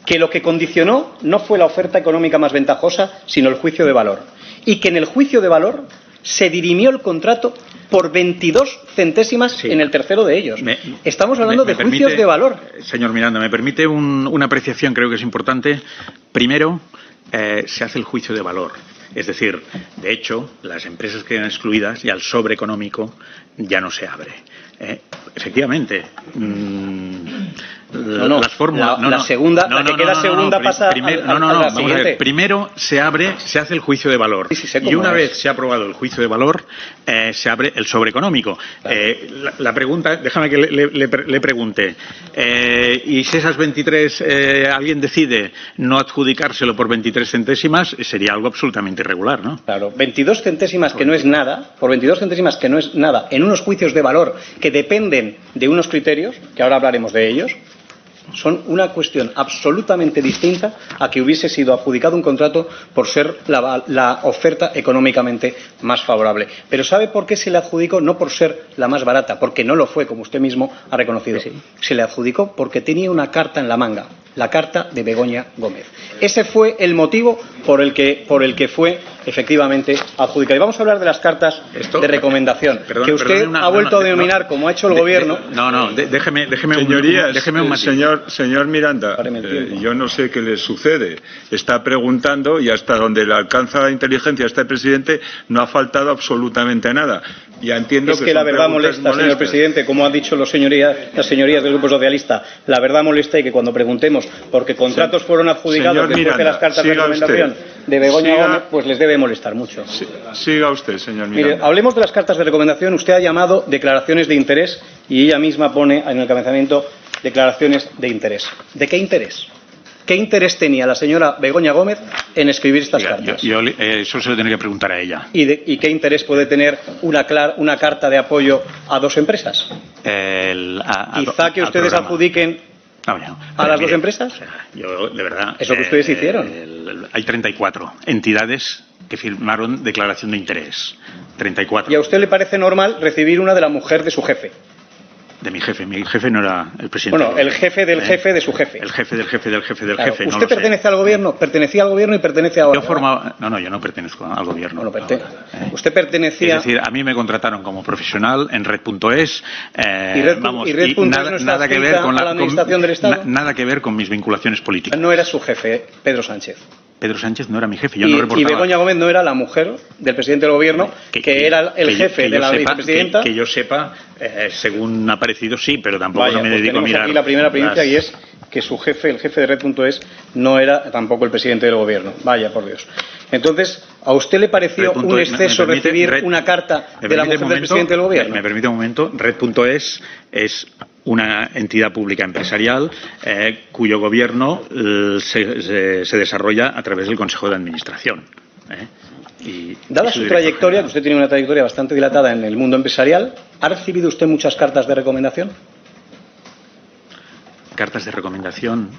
A: que lo que condicionó no fue la oferta económica más ventajosa, sino el juicio de valor. Y que en el juicio de valor se dirimió el contrato por 22 centésimas en el tercero de ellos. Estamos hablando de juicios de valor.
B: Señor Miranda, me permite una apreciación, creo que es importante. Primero, se hace el juicio de valor. Es decir, de hecho, las empresas que quedan excluidas, ya el sobre económico ya no se abre. Efectivamente. Las fórmulas.
A: La segunda, la que queda segunda pasa a la siguiente.
B: Primero se hace el juicio de valor. Y una vez se ha aprobado el juicio de valor, se abre el sobre económico. Claro. La pregunta, déjame que le pregunte. Y si esas 23 alguien decide no adjudicárselo por 23 centésimas, sería algo absolutamente irregular, ¿no?
A: Claro, 22 centésimas que no es nada, por 22 centésimas que no es nada, en unos juicios de valor que dependen de unos criterios, que ahora hablaremos de ellos, son una cuestión absolutamente distinta a que hubiese sido adjudicado un contrato por ser la oferta económicamente más favorable. Pero ¿sabe por qué se le adjudicó? No por ser la más barata, porque no lo fue, como usted mismo ha reconocido. Se le adjudicó porque tenía una carta en la manga, la carta de Begoña Gómez. Ese fue el motivo por el que fue efectivamente adjudicado. Y vamos a hablar de las cartas de recomendación, que usted ha vuelto a denominar, como ha hecho el Gobierno.
B: Déjeme
C: Señor Miranda, yo no sé qué le sucede. Está preguntando y hasta donde le alcanza la inteligencia a este presidente no ha faltado absolutamente nada. Ya entiendo
A: que la verdad molesta, señor presidente, como han dicho las señorías del Grupo Socialista. La verdad molesta y que cuando preguntemos porque contratos fueron adjudicados después de las cartas de recomendación de Begoña Gómez, pues les debe molestar mucho.
C: Sí, siga usted, señor Miranda.
A: Mire, hablemos de las cartas de recomendación. Usted ha llamado declaraciones de interés y ella misma pone en el encabezamiento declaraciones de interés. ¿De qué interés? ¿Qué interés tenía la señora Begoña Gómez en escribir estas cartas?
B: Eso se lo tiene que preguntar a ella.
A: ¿Y qué interés puede tener una carta de apoyo a dos empresas? Quizá que ustedes adjudiquen a las dos empresas.
B: O sea, yo, de verdad.
A: Es lo que ustedes hicieron.
B: Hay 34 entidades que firmaron declaración de interés. 34.
A: ¿Y a usted le parece normal recibir una de la mujer de su jefe?
B: De mi jefe no era el presidente.
A: Bueno, el jefe del jefe de su jefe.
B: El jefe del jefe del jefe del
A: claro,
B: jefe.
A: ¿Usted pertenece al gobierno? ¿Pertenecía al gobierno y pertenece ahora?
B: Yo no pertenezco al gobierno.
A: Usted pertenecía...
B: Es decir, a mí me contrataron como profesional en Red.es.
A: Nada que ver con la administración del Estado.
B: Nada que ver con mis vinculaciones políticas.
A: No era su jefe, Pedro Sánchez.
B: Pedro Sánchez no era mi jefe, yo no reportaba.
A: Y Begoña Gómez no era la mujer del presidente del gobierno, que era el jefe de la vicepresidenta.
B: Que yo sepa, según ha parecido, sí, pero tampoco me dedico a mirar.
A: Aquí la primera primicia y es que su jefe, el jefe de Red.es, no era tampoco el presidente del gobierno. Vaya, por Dios. Entonces, ¿a usted le pareció un exceso recibir una carta de la mujer del presidente del gobierno?
B: Me permite un momento. Red.es es una entidad pública empresarial cuyo gobierno se desarrolla a través del Consejo de Administración.
A: Dada su trayectoria, que usted tiene una trayectoria bastante dilatada en el mundo empresarial, ¿ha recibido usted muchas cartas de recomendación?
B: Cartas de recomendación.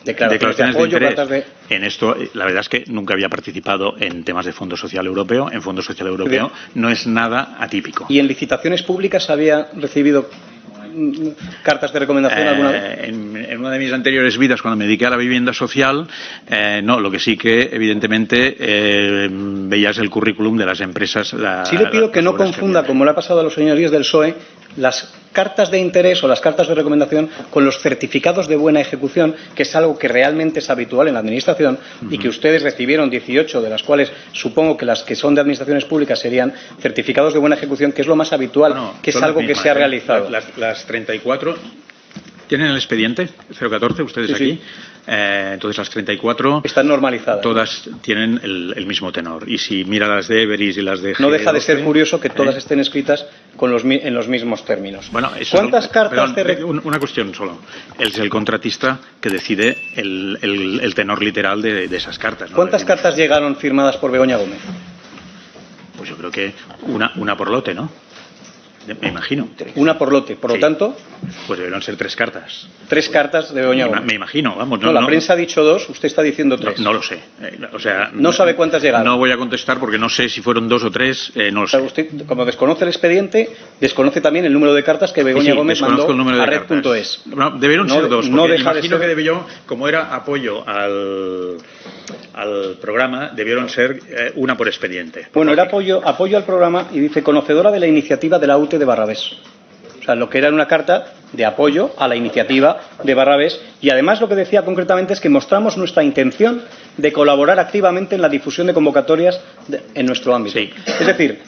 A: Declaraciones de apoyo,
B: En esto, la verdad es que nunca había participado en temas de Fondo Social Europeo. En Fondo Social Europeo no es nada atípico.
A: ¿Y en licitaciones públicas había recibido cartas de recomendación alguna vez?
B: En una de mis anteriores vidas, cuando me dediqué a la vivienda social, no, lo que sí que evidentemente veías el currículum de las empresas.
A: Sí le pido que no confunda, como le ha pasado a los señorías del PSOE, las cartas de interés o las cartas de recomendación con los certificados de buena ejecución, que es algo que realmente es habitual en la Administración y que ustedes recibieron 18, de las cuales supongo que las que son de administraciones públicas serían certificados de buena ejecución, que es lo más habitual, que es algo que se ha realizado.
B: Las 34 tienen el expediente 014, ustedes aquí.
A: Sí.
B: Entonces las 34
A: están normalizadas.
B: Todas tienen el mismo tenor. Y si mira las de Everis y las de G12,
A: no deja de ser curioso que todas estén escritas en los mismos términos.
B: Bueno,
A: ¿Cuántas cartas
B: una cuestión solo. Es el contratista que decide el tenor literal de esas cartas, ¿no?
A: ¿Cuántas cartas llegaron firmadas por Begoña Gómez?
B: Pues yo creo que una por lote, ¿no? Me imagino.
A: Una por lote, por lo tanto.
B: Pues debieron ser 3 cartas.
A: 3 cartas de Begoña Gómez.
B: Me imagino, vamos.
A: La prensa ha dicho 2, usted está diciendo 3.
B: No lo sé. O sea,
A: no sabe cuántas llegaron.
B: No voy a contestar porque no sé si fueron 2 o 3, no lo sé.
A: Usted, como desconoce el expediente, desconoce también el número de cartas que Begoña Gómez mandó a Red.es.
B: No, debieron ser 2,
A: no
B: porque
A: deja
B: imagino
A: de ser...
B: que debió, como era apoyo al programa, debieron ser una por expediente.
A: Bueno, era apoyo al programa y dice conocedora de la iniciativa de la UTE de Barrabés. O sea, lo que era una carta de apoyo a la iniciativa de Barrabés, y además lo que decía concretamente es que mostramos nuestra intención de colaborar activamente en la difusión de convocatorias en nuestro ámbito.
B: Sí.
A: Es decir,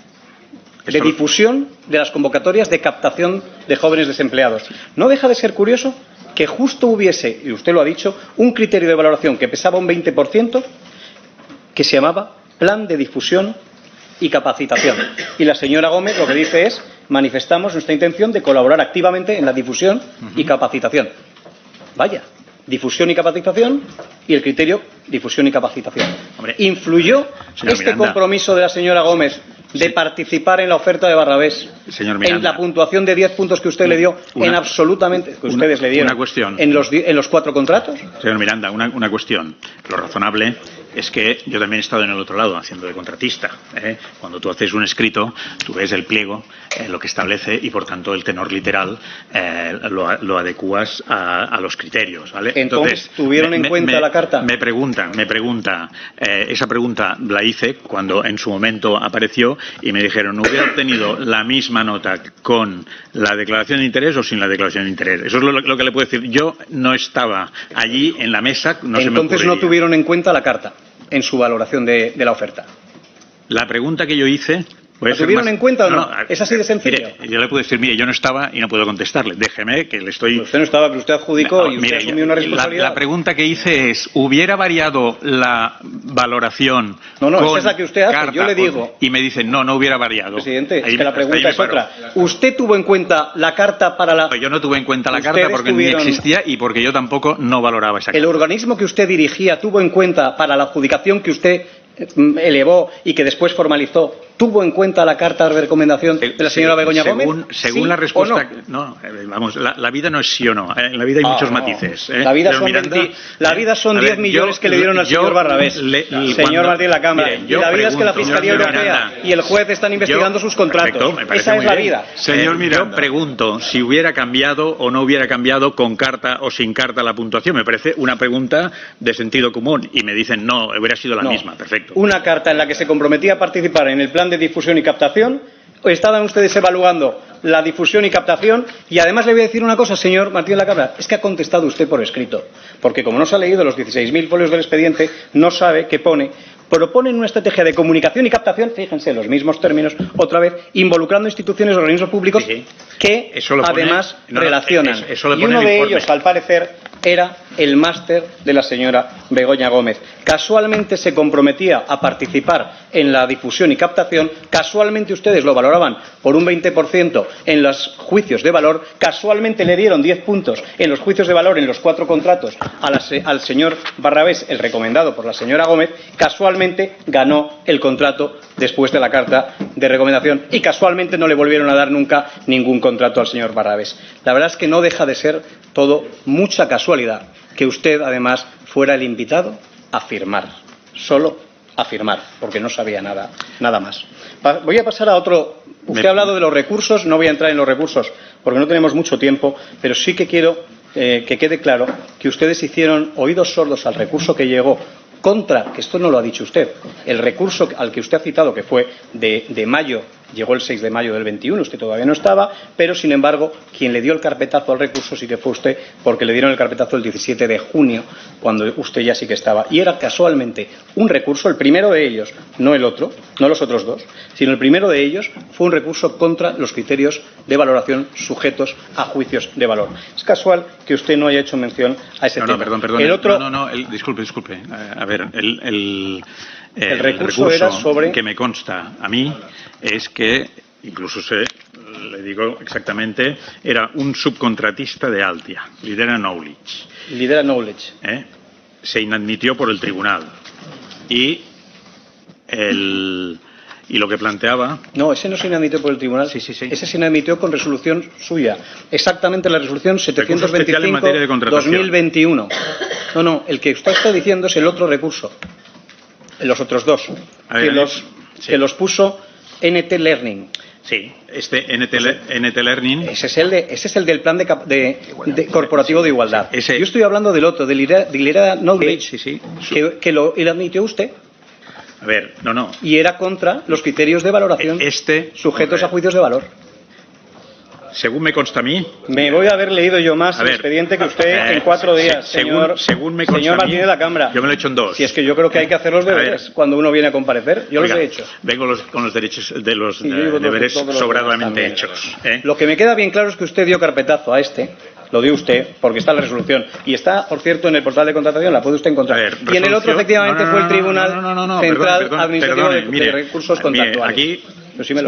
A: de difusión de las convocatorias de captación de jóvenes desempleados. No deja de ser curioso que justo hubiese, y usted lo ha dicho, un criterio de valoración que pesaba un 20%, que se llamaba Plan de Difusión y Capacitación. Y la señora Gómez lo que dice es: manifestamos nuestra intención de colaborar activamente en la difusión y capacitación. Vaya, difusión y capacitación, y el criterio difusión y capacitación.
B: Hombre,
A: ¿influyó este compromiso de la señora Gómez de participar en la oferta de Barrabés, en la puntuación de 10 puntos que usted le dio, en absolutamente que ustedes le dieron,
B: una cuestión,
A: en los 4 contratos?
B: Señor Miranda, una cuestión. Lo razonable es que yo también he estado en el otro lado haciendo de contratista. Cuando tú haces un escrito, tú ves el pliego, lo que establece, y por tanto el tenor literal lo adecuas a los criterios, ¿vale?
A: Entonces, ¿tuvieron en cuenta la carta?
B: Me pregunta, esa pregunta la hice cuando en su momento apareció y me dijeron: ¿hubiera obtenido la misma nota con la declaración de interés o sin la declaración de interés? Eso es lo que le puedo decir. Yo no estaba allí en la mesa, no se me ocurriría.
A: Entonces no tuvieron en cuenta la carta en su valoración de la oferta.
B: La pregunta que yo hice
A: ¿Lo tuvieron en cuenta o no? Es así de sencillo.
B: Mire, yo le puedo decir, mire, yo no estaba y no puedo contestarle. Déjeme que le estoy...
A: Usted no estaba, pero usted adjudicó y usted asumió una responsabilidad.
B: La pregunta que hice es, ¿hubiera variado la valoración?
A: No, esa es la que usted hace. Yo le digo...
B: Y me dicen, no hubiera variado.
A: Presidente, es que la pregunta es otra. ¿Usted tuvo en cuenta la carta para la...?
B: Yo no tuve en cuenta la carta porque ni existía y porque yo tampoco no valoraba esa carta.
A: ¿El organismo que usted dirigía tuvo en cuenta para la adjudicación que usted elevó y que después formalizó, tuvo en cuenta la carta de recomendación de la señora Begoña Gómez?
B: Según la respuesta... No, vamos, la vida no es sí o no. En la vida hay muchos matices.
A: La vida son 10 millones que le dieron al señor Barrabés, señor Martín de la Cámara. Y la vida es que la Fiscalía Europea y el juez están investigando sus contratos. Esa es la vida.
C: Señor Miranda.
B: Yo pregunto si hubiera cambiado o no hubiera cambiado con carta o sin carta la puntuación. Me parece una pregunta de sentido común. Y me dicen, no, hubiera sido la misma. Perfecto.
A: Una carta en la que se comprometía a participar en el plan de difusión y captación. Estaban ustedes evaluando la difusión y captación y además le voy a decir una cosa, señor Martín de la Cámara, es que ha contestado usted por escrito, porque como no se ha leído los 16.000 folios del expediente, no sabe que proponen una estrategia de comunicación y captación, fíjense, los mismos términos, otra vez, involucrando instituciones y organismos públicos que además relacionan. Y uno de ellos, al parecer, era el máster de la señora Begoña Gómez. Casualmente se comprometía a participar en la difusión y captación, casualmente ustedes lo valoraban por un 20% en los juicios de valor, casualmente le dieron 10 puntos en los juicios de valor en los 4 contratos al señor Barrabés, el recomendado por la señora Gómez, casualmente ganó el contrato después de la carta de recomendación y casualmente no le volvieron a dar nunca ningún contrato al señor Barrabés. La verdad es que no deja de ser todo mucha casualidad que usted además fuera el invitado a firmar, solo a firmar, porque no sabía nada más. Voy a pasar a otro. Usted ha hablado de los recursos, no voy a entrar en los recursos porque no tenemos mucho tiempo, pero sí que quiero que quede claro que ustedes hicieron oídos sordos al recurso que llegó contra, que esto no lo ha dicho usted, el recurso al que usted ha citado, que fue de mayo, llegó el 6 de mayo del 21, usted todavía no estaba, pero sin embargo, quien le dio el carpetazo al recurso sí que fue usted, porque le dieron el carpetazo el 17 de junio, cuando usted ya sí que estaba. Y era casualmente un recurso, el primero de ellos, no el otro, no los otros dos, sino el primero de ellos fue un recurso contra los criterios de valoración sujetos a juicios de valor. Es casual que usted no haya hecho mención a ese tema.
B: Perdón.
A: El otro...
B: Disculpe. A ver, el
A: recurso era sobre...
B: que me consta a mí es que, incluso le digo exactamente, era un subcontratista de Altia, Lidera Knowledge.
A: Lidera Knowledge.
B: Se inadmitió por el tribunal. Y lo que planteaba... No,
A: ese no se inadmitió por el tribunal.
B: Sí.
A: Ese se inadmitió con resolución suya. Exactamente la resolución 725/2021. No, el que usted está diciendo es el otro recurso. Los otros dos. Que los puso NT Learning.
B: Sí, NT Learning...
A: Ese es el del plan de corporativo de igualdad. Yo estoy hablando del otro, de Lidera Knowledge, que lo admitió usted.
B: A ver, no.
A: Y era contra los criterios de valoración sujetos a juicios de valor.
B: Según me consta a mí...
A: Me voy a haber leído yo más el expediente que usted en 4 días, señor Martín de la Cámara.
B: Yo me lo he hecho en 2.
A: Si es que yo creo que hay que hacer los deberes cuando uno viene a comparecer. Yo los he hecho.
B: Vengo con los derechos de los deberes sobradamente hechos.
A: Lo que me queda bien claro es que usted dio carpetazo a lo dio usted, porque está en la resolución. Y está, por cierto, en el portal de contratación, la puede usted encontrar. Y en el otro, efectivamente, fue el Tribunal Central Administrativo de Recursos Contractuales.
B: Aquí... si me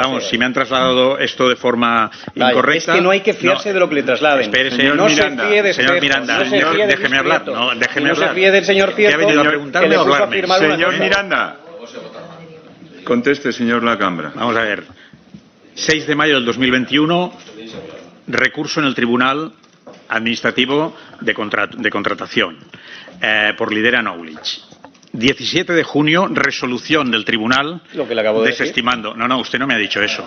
B: han trasladado esto de forma incorrecta...
A: Es que no hay que fiarse de lo que le trasladen.
B: Espere, señor Miranda. Señor Miranda, déjeme hablar. Déjeme hablar.
A: No se fíe del señor Fierro,
B: que ha venido a preguntarme o a hablarme.
C: Señor Miranda. Conteste, señor La Cámara.
B: Vamos a ver. 6 de mayo del 2021, recurso en el Tribunal Administrativo de Contratación por Lidera Knowledge. 17 de junio, resolución del tribunal desestimando. No, usted no me ha dicho eso.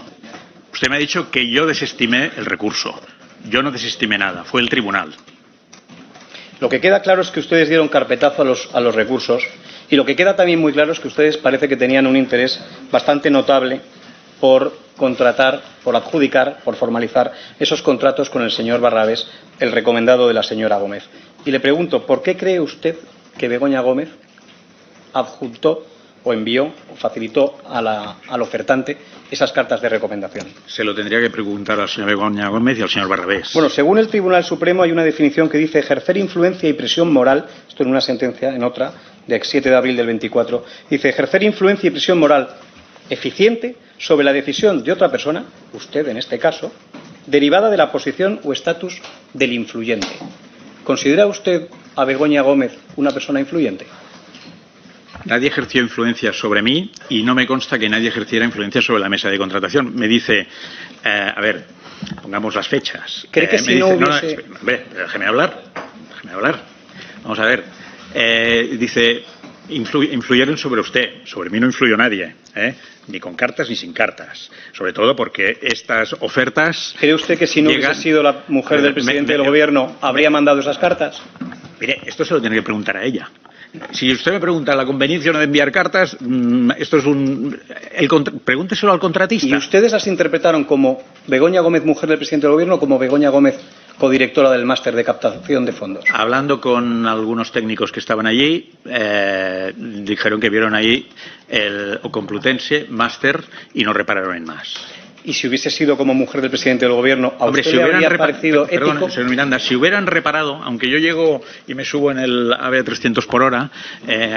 B: Usted me ha dicho que yo desestimé el recurso. Yo no desestimé nada, fue el tribunal.
A: Lo que queda claro es que ustedes dieron carpetazo a los recursos y lo que queda también muy claro es que ustedes parece que tenían un interés bastante notable por contratar, por adjudicar, por formalizar esos contratos con el señor Barrabés, el recomendado de la señora Gómez. Y le pregunto, ¿por qué cree usted que Begoña Gómez adjuntó o envió o facilitó al ofertante esas cartas de recomendación?
B: Se lo tendría que preguntar al señor Begoña Gómez y al señor Barrabés.
A: Bueno, según el Tribunal Supremo hay una definición que dice ejercer influencia y presión moral, esto en una sentencia, en otra, de 7 de abril del 24, dice ejercer influencia y presión moral eficiente sobre la decisión de otra persona, usted en este caso, derivada de la posición o estatus del influyente. ¿Considera usted a Begoña Gómez una persona influyente?
B: Nadie ejerció influencia sobre mí y no me consta que nadie ejerciera influencia sobre la mesa de contratación. Me dice, a ver, pongamos las fechas.
A: ¿Cree que si no hubiese...?
B: Hombre, déjeme hablar. Vamos a ver. Dice, influyeron sobre usted. Sobre mí no influyó nadie, ni con cartas ni sin cartas. Sobre todo porque estas ofertas...
A: ¿Cree usted que si no hubiese sido la mujer del presidente del Gobierno habría mandado esas cartas?
B: Mire, esto se lo tiene que preguntar a ella. Si usted me pregunta la conveniencia o no de enviar cartas, esto es pregúnteselo al contratista.
A: ¿Y ustedes las interpretaron como Begoña Gómez, mujer del presidente del Gobierno, o como Begoña Gómez, codirectora del máster de captación de fondos?
B: Hablando con algunos técnicos que estaban allí, dijeron que vieron ahí el Complutense, máster, y no repararon en más.
A: Y si hubiese sido como mujer del presidente del Gobierno, ¿a usted le habría parecido ético?
B: Perdón, señor Miranda, si hubieran reparado, aunque yo llego y me subo en el AVE a 300 por hora,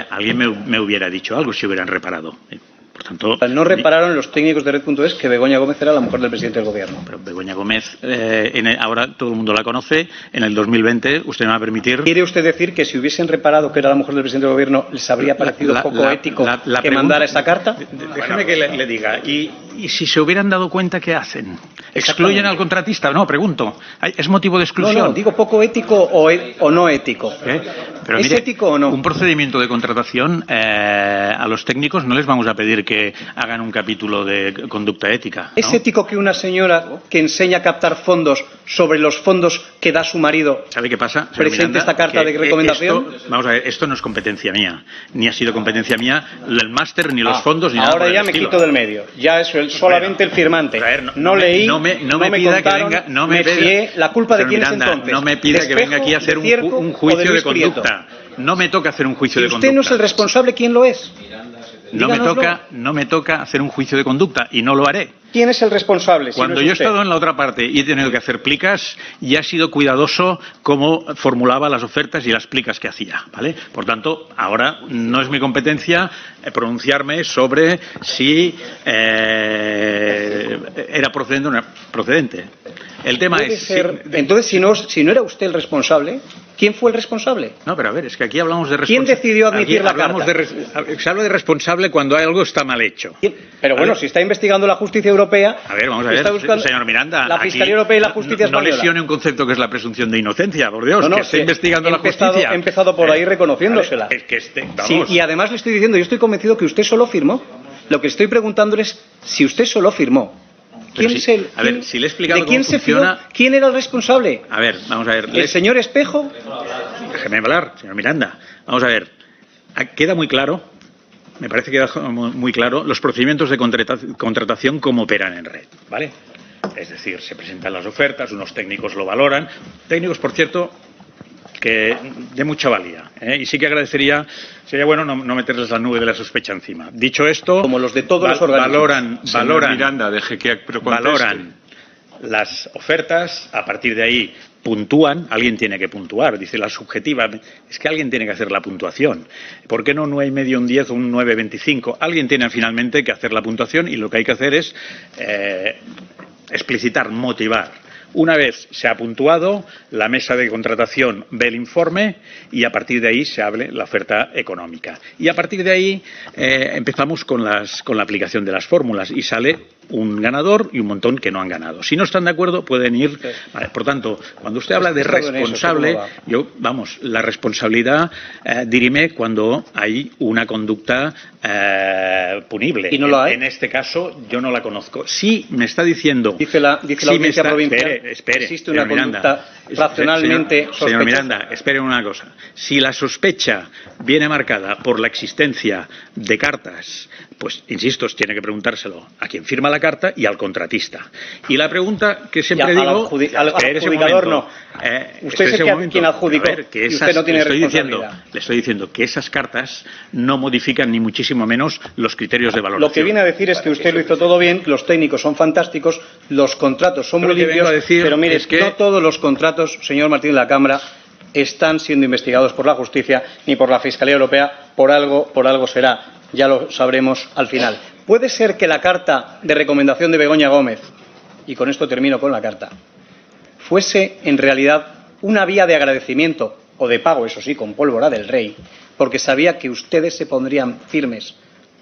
B: alguien me hubiera dicho algo si hubieran reparado. Por tanto,
A: no repararon los técnicos de Red.es que Begoña Gómez era la mujer del presidente del Gobierno.
B: Pero Begoña Gómez, ahora todo el mundo la conoce. En el 2020, usted me va a permitir...
A: ¿Quiere usted decir que si hubiesen reparado que era la mujer del presidente del Gobierno, les habría parecido poco ético que mandara esa carta?
B: Déjeme que le diga. ¿Y si se hubieran dado cuenta, qué hacen? ¿Excluyen al contratista? No, pregunto. ¿Es motivo de exclusión?
A: No, digo poco ético o no ético.
B: Pero
A: ¿Es
B: mire,
A: ético o no?
B: Un procedimiento de contratación, a los técnicos no les vamos a pedir que hagan un capítulo de conducta ética, ¿no?
A: ¿Es ético que una señora que enseña a captar fondos sobre los fondos que da su marido
B: ¿sabe qué pasa,
A: presente esta carta de recomendación?
B: Vamos a ver, esto no es competencia mía, ni ha sido competencia mía el máster, ni los fondos, ni nada.
A: Ahora ya me quito del medio. Ya es solamente el firmante. No leí, no me pida contaron, que venga, la culpa de quién es entonces.
B: No me pida que venga aquí a hacer un juicio de conducta. No me toca hacer un juicio de conducta.
A: ¿Usted no es el responsable? ¿Quién lo es?
B: No me toca hacer un juicio de conducta y no lo haré.
A: ¿Quién es el responsable?
B: Cuando yo he estado en la otra parte y he tenido que hacer plicas, ya he sido cuidadoso cómo formulaba las ofertas y las plicas que hacía, ¿vale? Por tanto, ahora no es mi competencia pronunciarme sobre si era procedente o no procedente. El tema es...
A: Entonces, si no era usted el responsable, ¿quién fue el responsable?
B: No, pero a ver, es que aquí hablamos de
A: responsable. ¿Quién decidió admitir la carta?
B: Se habla de responsable cuando algo está mal hecho.
A: Pero bueno, si está investigando la justicia europea...
B: A ver, vamos a ver, señor Miranda.
A: La Fiscalía Europea y la Justicia Española.
B: No lesione un concepto que es la presunción de inocencia, por Dios, que esté investigando la justicia.
A: He empezado por ahí reconociéndosela. Sí, y además le estoy diciendo, yo estoy convencido que usted solo firmó. Lo que estoy preguntándole es si usted solo firmó.
B: Si le he explicado cómo funciona...
A: ¿Quién era el responsable?
B: A ver, vamos a ver.
A: ¿El señor Espejo?
B: Déjeme hablar, señor Miranda. Vamos a ver. Queda muy claro, me parece que queda muy claro, los procedimientos de contratación cómo operan en red, ¿vale? Es decir, se presentan las ofertas, unos técnicos lo valoran. Técnicos, por cierto, que de mucha valía, y sí que agradecería, sería bueno no meterles la nube de la sospecha encima. Dicho esto,
A: como los de todos los organismos,
B: valoran las ofertas, a partir de ahí puntúan, alguien tiene que puntuar, dice la subjetiva, es que alguien tiene que hacer la puntuación. ¿Por qué no 9,5, un 10 o un 9,25? Alguien tiene finalmente que hacer la puntuación y lo que hay que hacer es explicitar, motivar. Una vez se ha puntuado, la mesa de contratación ve el informe y a partir de ahí se abre la oferta económica. Y a partir de ahí empezamos con la aplicación de las fórmulas y sale un ganador y un montón que no han ganado. Si no están de acuerdo, pueden ir... Vale, por tanto, cuando usted habla de responsable, la responsabilidad dirime cuando hay una conducta punible.
A: ¿Y no lo hay?
B: En este caso, yo no la conozco. Sí me está diciendo...
A: Dice la audiencia provincial
B: espere,
A: existe una conducta racionalmente sospechosa.
B: Señor Miranda, espere una cosa. Si la sospecha viene marcada por la existencia de cartas, pues, insisto, tiene que preguntárselo a quien firma la carta y al contratista. Y la pregunta que siempre digo...
A: Al adjudicador no. Usted es quien adjudicó y usted no tiene responsabilidad.
B: Le estoy diciendo que esas cartas no modifican ni muchísimo menos los criterios de valoración.
A: Lo que viene a decir es que usted lo hizo todo bien, los técnicos son fantásticos, los contratos son muy limpios, pero mire, es que no todos los contratos, señor Martín de la Cámara, están siendo investigados por la justicia ni por la Fiscalía Europea. Por algo será. Ya lo sabremos al final. ¿Puede ser que la carta de recomendación de Begoña Gómez, y con esto termino con la carta, fuese en realidad una vía de agradecimiento o de pago, eso sí, con pólvora del rey, porque sabía que ustedes se pondrían firmes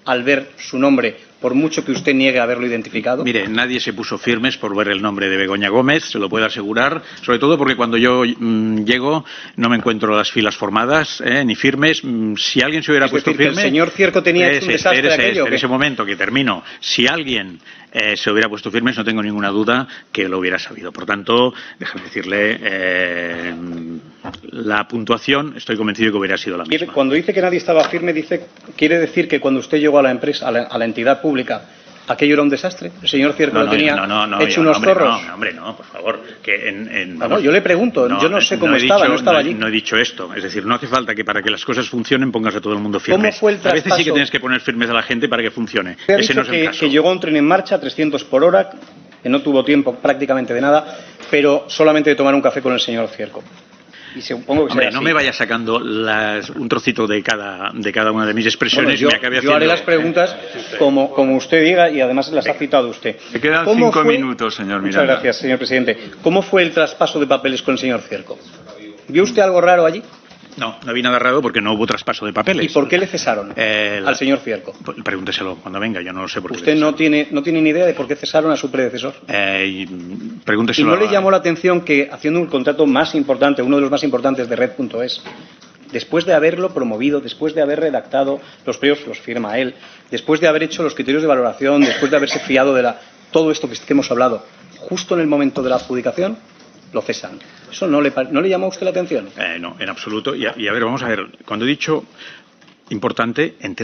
A: al ver su nombre, por mucho que usted niegue haberlo identificado?
B: Mire, nadie se puso firmes por ver el nombre de Begoña Gómez, se lo puedo asegurar, sobre todo porque cuando yo llego no me encuentro las filas formadas, ni firmes. Si alguien se hubiera puesto firme...
A: ¿El señor Cierco tenía un desastre aquello?
B: En ese momento, que termino, si alguien se hubiera puesto firmes, no tengo ninguna duda que lo hubiera sabido. Por tanto, déjame decirle, la puntuación, estoy convencido que hubiera sido la misma.
A: Cuando dice que nadie estaba firme, quiere decir que cuando usted llegó a la empresa, a la entidad pública, ¿aquello era un desastre? ¿El señor Cierco lo tenía hecho unos zorros?
B: No, por favor.
A: Yo le pregunto, yo no sé cómo estaba, no estaba allí.
B: No he dicho esto. Es decir, no hace falta que para que las cosas funcionen pongas a todo el mundo firme.
A: ¿Cómo fue el traspaso?
B: A veces sí que tienes que poner firmes a la gente para que funcione. Ese no es el caso.
A: Que llegó un tren en marcha, 300 por hora, que no tuvo tiempo prácticamente de nada, pero solamente de tomar un café con el señor Cierco. Y supongo que
B: Hombre, no me vaya sacando un trocito de cada una de mis expresiones.
A: Bueno, yo haré las preguntas como usted diga y además las ha citado usted.
C: Le quedan 5 minutos, señor Miranda.
A: Muchas gracias, señor presidente. ¿Cómo fue el traspaso de papeles con el señor Cierco? ¿Vio usted algo raro allí?
B: No vi nada raro porque no hubo traspaso de papeles.
A: ¿Y por qué le cesaron al señor Cierco?
B: Pregúnteselo cuando venga, yo no lo sé por qué.
A: ¿Usted no tiene ni idea de por qué cesaron a su predecesor?
B: Pregúnteselo.
A: ¿Y no le llamó la atención que haciendo un contrato más importante, uno de los más importantes de Red.es, después de haberlo promovido, después de haber redactado los pliegos, los firma él, después de haber hecho los criterios de valoración, después de haberse fiado de todo esto que hemos hablado, justo en el momento de la adjudicación, lo cesan? ¿Eso no le llamó a usted la atención?
B: No, en absoluto. Y a ver, vamos a ver. Cuando he dicho importante en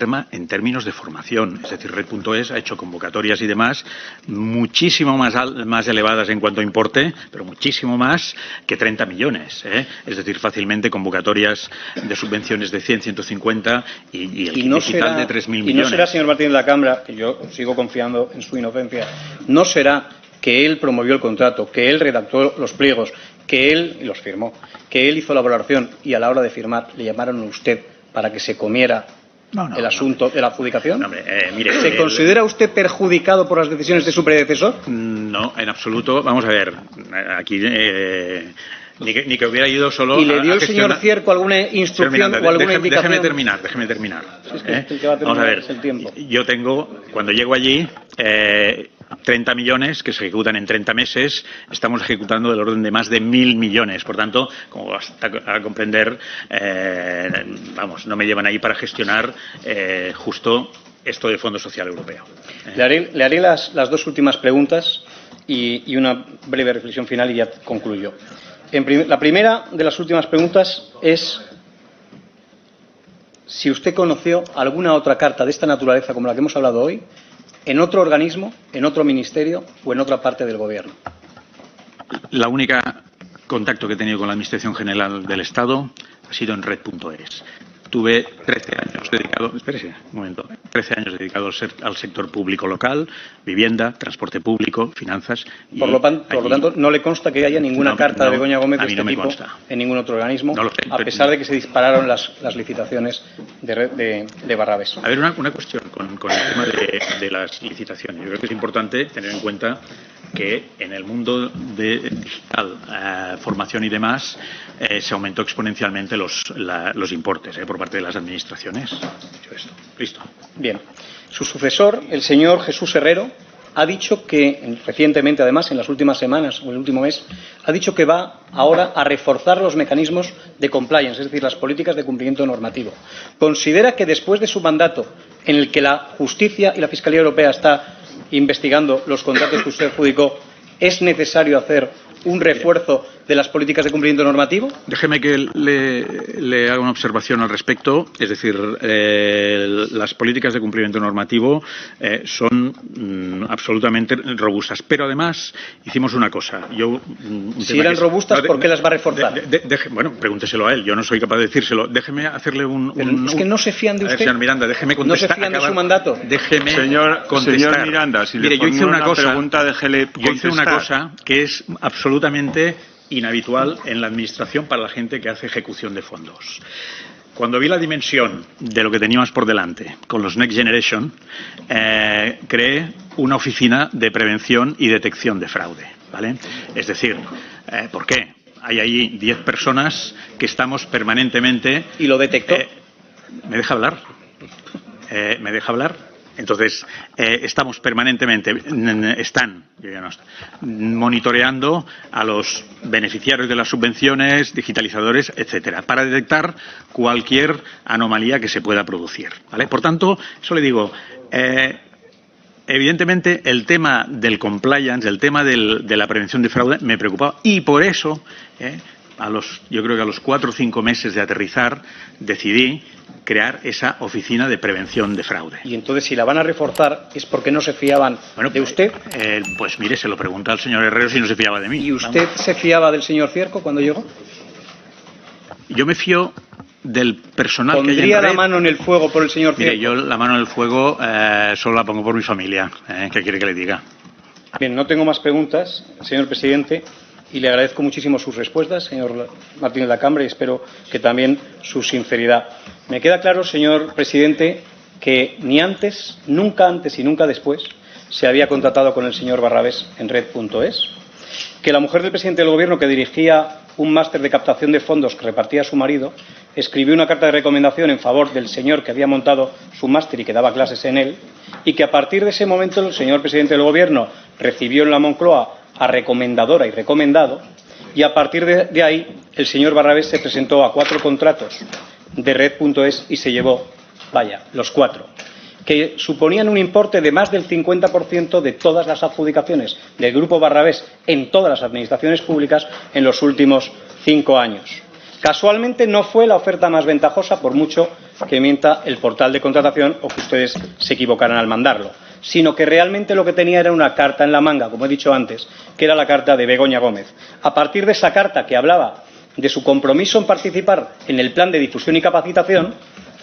B: términos de formación, es decir, Red.es ha hecho convocatorias y demás muchísimo más elevadas en cuanto a importe, pero muchísimo más que 30 millones. Es decir, fácilmente convocatorias de subvenciones de 100, 150 y el digital de 3.000 millones.
A: Y no será, señor Martín de la Cámara, que yo sigo confiando en su inocencia, no será que él promovió el contrato, que él redactó los pliegos, que él los firmó, que él hizo la valoración y a la hora de firmar le llamaron a usted para que se comiera el asunto de la adjudicación?
B: Mire,
A: ¿Se considera usted perjudicado por las decisiones de su predecesor?
B: No, en absoluto. Vamos a ver, aquí ni que hubiera ido solo
A: ¿Y le dio el señor Cierco alguna instrucción o alguna indicación?
B: Déjeme terminar.
A: Vamos
B: a ver, yo tengo, cuando llego allí, 30 millones que se ejecutan en 30 meses, estamos ejecutando del orden de más de 1.000 millones. Por tanto, como vas a comprender, no me llevan ahí para gestionar justo esto del Fondo Social Europeo.
A: Le haré las dos últimas preguntas y una breve reflexión final y ya concluyo. La primera de las últimas preguntas es si usted conoció alguna otra carta de esta naturaleza como la que hemos hablado hoy en otro organismo, en otro ministerio o en otra parte del Gobierno.
B: La única contacto que he tenido con la Administración General del Estado ha sido en Red.es. Tuve 13 años dedicados al sector público local, vivienda, transporte público, finanzas.
A: Por lo tanto, no le consta que haya ninguna carta de Begoña Gómez de este tipo en ningún otro organismo, a pesar de que se dispararon las licitaciones de Barrabés.
B: A ver, una cuestión con el tema de las licitaciones. Yo creo que es importante tener en cuenta que en el mundo de digital, formación y demás, se aumentó exponencialmente los importes por parte de las administraciones. Dicho esto. Listo.
A: Bien. Su sucesor, el señor Jesús Herrero, ha dicho que, recientemente además, en las últimas semanas o el último mes, ha dicho que va ahora a reforzar los mecanismos de compliance, es decir, las políticas de cumplimiento normativo. ¿Considera que después de su mandato, en el que la Justicia y la Fiscalía Europea está investigando los contratos que usted adjudicó, es necesario hacer un refuerzo de las políticas de cumplimiento normativo?
B: Déjeme que le haga una observación al respecto. Es decir, las políticas de cumplimiento normativo son absolutamente robustas. Pero además hicimos una cosa.
A: Si eran robustas, ¿por qué las va a reforzar?
B: Bueno, pregúnteselo a él. Yo no soy capaz de decírselo. Déjeme hacerle
A: es que no se fían de usted.
B: Señor Miranda, déjeme contestar.
A: ¿No se fían de su mandato?
B: Déjeme
C: contestar. Señor Miranda, si le formulo una pregunta, déjele contestar.
B: Yo hice una cosa que es absolutamente inhabitual en la Administración para la gente que hace ejecución de fondos. Cuando vi la dimensión de lo que teníamos por delante con los Next Generation, creé una oficina de prevención y detección de fraude, ¿vale? Es decir, ¿por qué? Hay allí 10 personas que estamos permanentemente...
A: ¿Y lo detectó?
B: ¿Me deja hablar? Entonces, estamos permanentemente, monitoreando a los beneficiarios de las subvenciones, digitalizadores, etcétera, para detectar cualquier anomalía que se pueda producir, ¿vale? Por tanto, eso le digo, evidentemente el tema del compliance, el tema de la prevención de fraude me preocupaba y por eso, yo creo que a los 4 o 5 meses de aterrizar, decidí crear esa oficina de prevención de fraude.
A: Y entonces, si la van a reforzar, ¿es porque no se fiaban de usted?
B: Pues mire, se lo pregunta al señor Herrero si no se fiaba de mí.
A: ¿Y usted se fiaba del señor Cierco cuando llegó?
B: Yo me fío del personal que hay en
A: ¿Pondría
B: red.
A: la mano en el fuego por el señor Cierco?
B: Mire, yo la mano en el fuego solo la pongo por mi familia. ¿Qué quiere que le diga?
A: Bien, no tengo más preguntas, señor presidente, y le agradezco muchísimo sus respuestas, señor Martínez Lacambra, y espero que también su sinceridad. Me queda claro, señor presidente, que ni antes, nunca antes y nunca después se había contratado con el señor Barrabés en Red.es, que la mujer del presidente del Gobierno, que dirigía un máster de captación de fondos que repartía a su marido, escribió una carta de recomendación en favor del señor que había montado su máster y que daba clases en él, y que a partir de ese momento el señor presidente del Gobierno recibió en la Moncloa a recomendadora y recomendado, y a partir de ahí el señor Barrabés se presentó a 4 contratos de Red.es y se llevó, los 4, que suponían un importe de más del 50% de todas las adjudicaciones del Grupo Barrabés en todas las administraciones públicas en los últimos 5 años. Casualmente no fue la oferta más ventajosa, por mucho que mienta el portal de contratación o que ustedes se equivocaran al mandarlo, sino que realmente lo que tenía era una carta en la manga, como he dicho antes, que era la carta de Begoña Gómez. A partir de esa carta, que hablaba de su compromiso en participar en el plan de difusión y capacitación,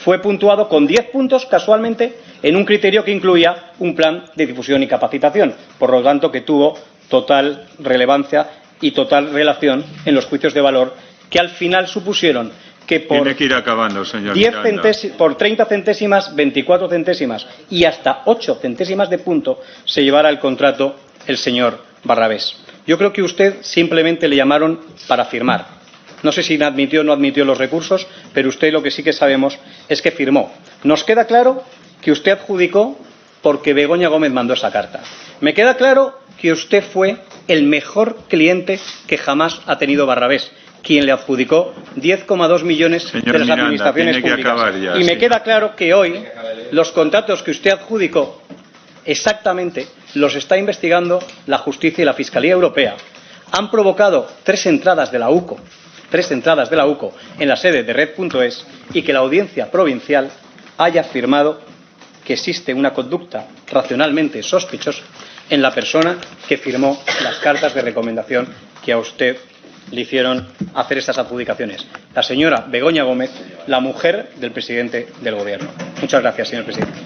A: fue puntuado con 10 puntos, casualmente, en un criterio que incluía un plan de difusión y capacitación, por lo tanto que tuvo total relevancia y total relación en los juicios de valor, que al final supusieron que por,
C: tiene que ir acabando, señor
A: 10 por 30 centésimas, 24 centésimas y hasta 8 centésimas de punto se llevara el contrato el señor Barrabés. Yo creo que usted simplemente le llamaron para firmar. No sé si admitió o no admitió los recursos, pero usted lo que sí que sabemos es que firmó. Nos queda claro que usted adjudicó porque Begoña Gómez mandó esa carta. Me queda claro que usted fue el mejor cliente que jamás ha tenido Barrabés, quien le adjudicó 10,2 millones de las administraciones públicas. Y me queda claro que hoy los contratos que usted adjudicó exactamente los está investigando la Justicia y la Fiscalía Europea. Han provocado 3 entradas de la UCO en la sede de Red.es y que la Audiencia Provincial haya afirmado que existe una conducta racionalmente sospechosa en la persona que firmó las cartas de recomendación que a usted le hicieron hacer estas adjudicaciones. La señora Begoña Gómez, la mujer del presidente del Gobierno. Muchas gracias, señor presidente.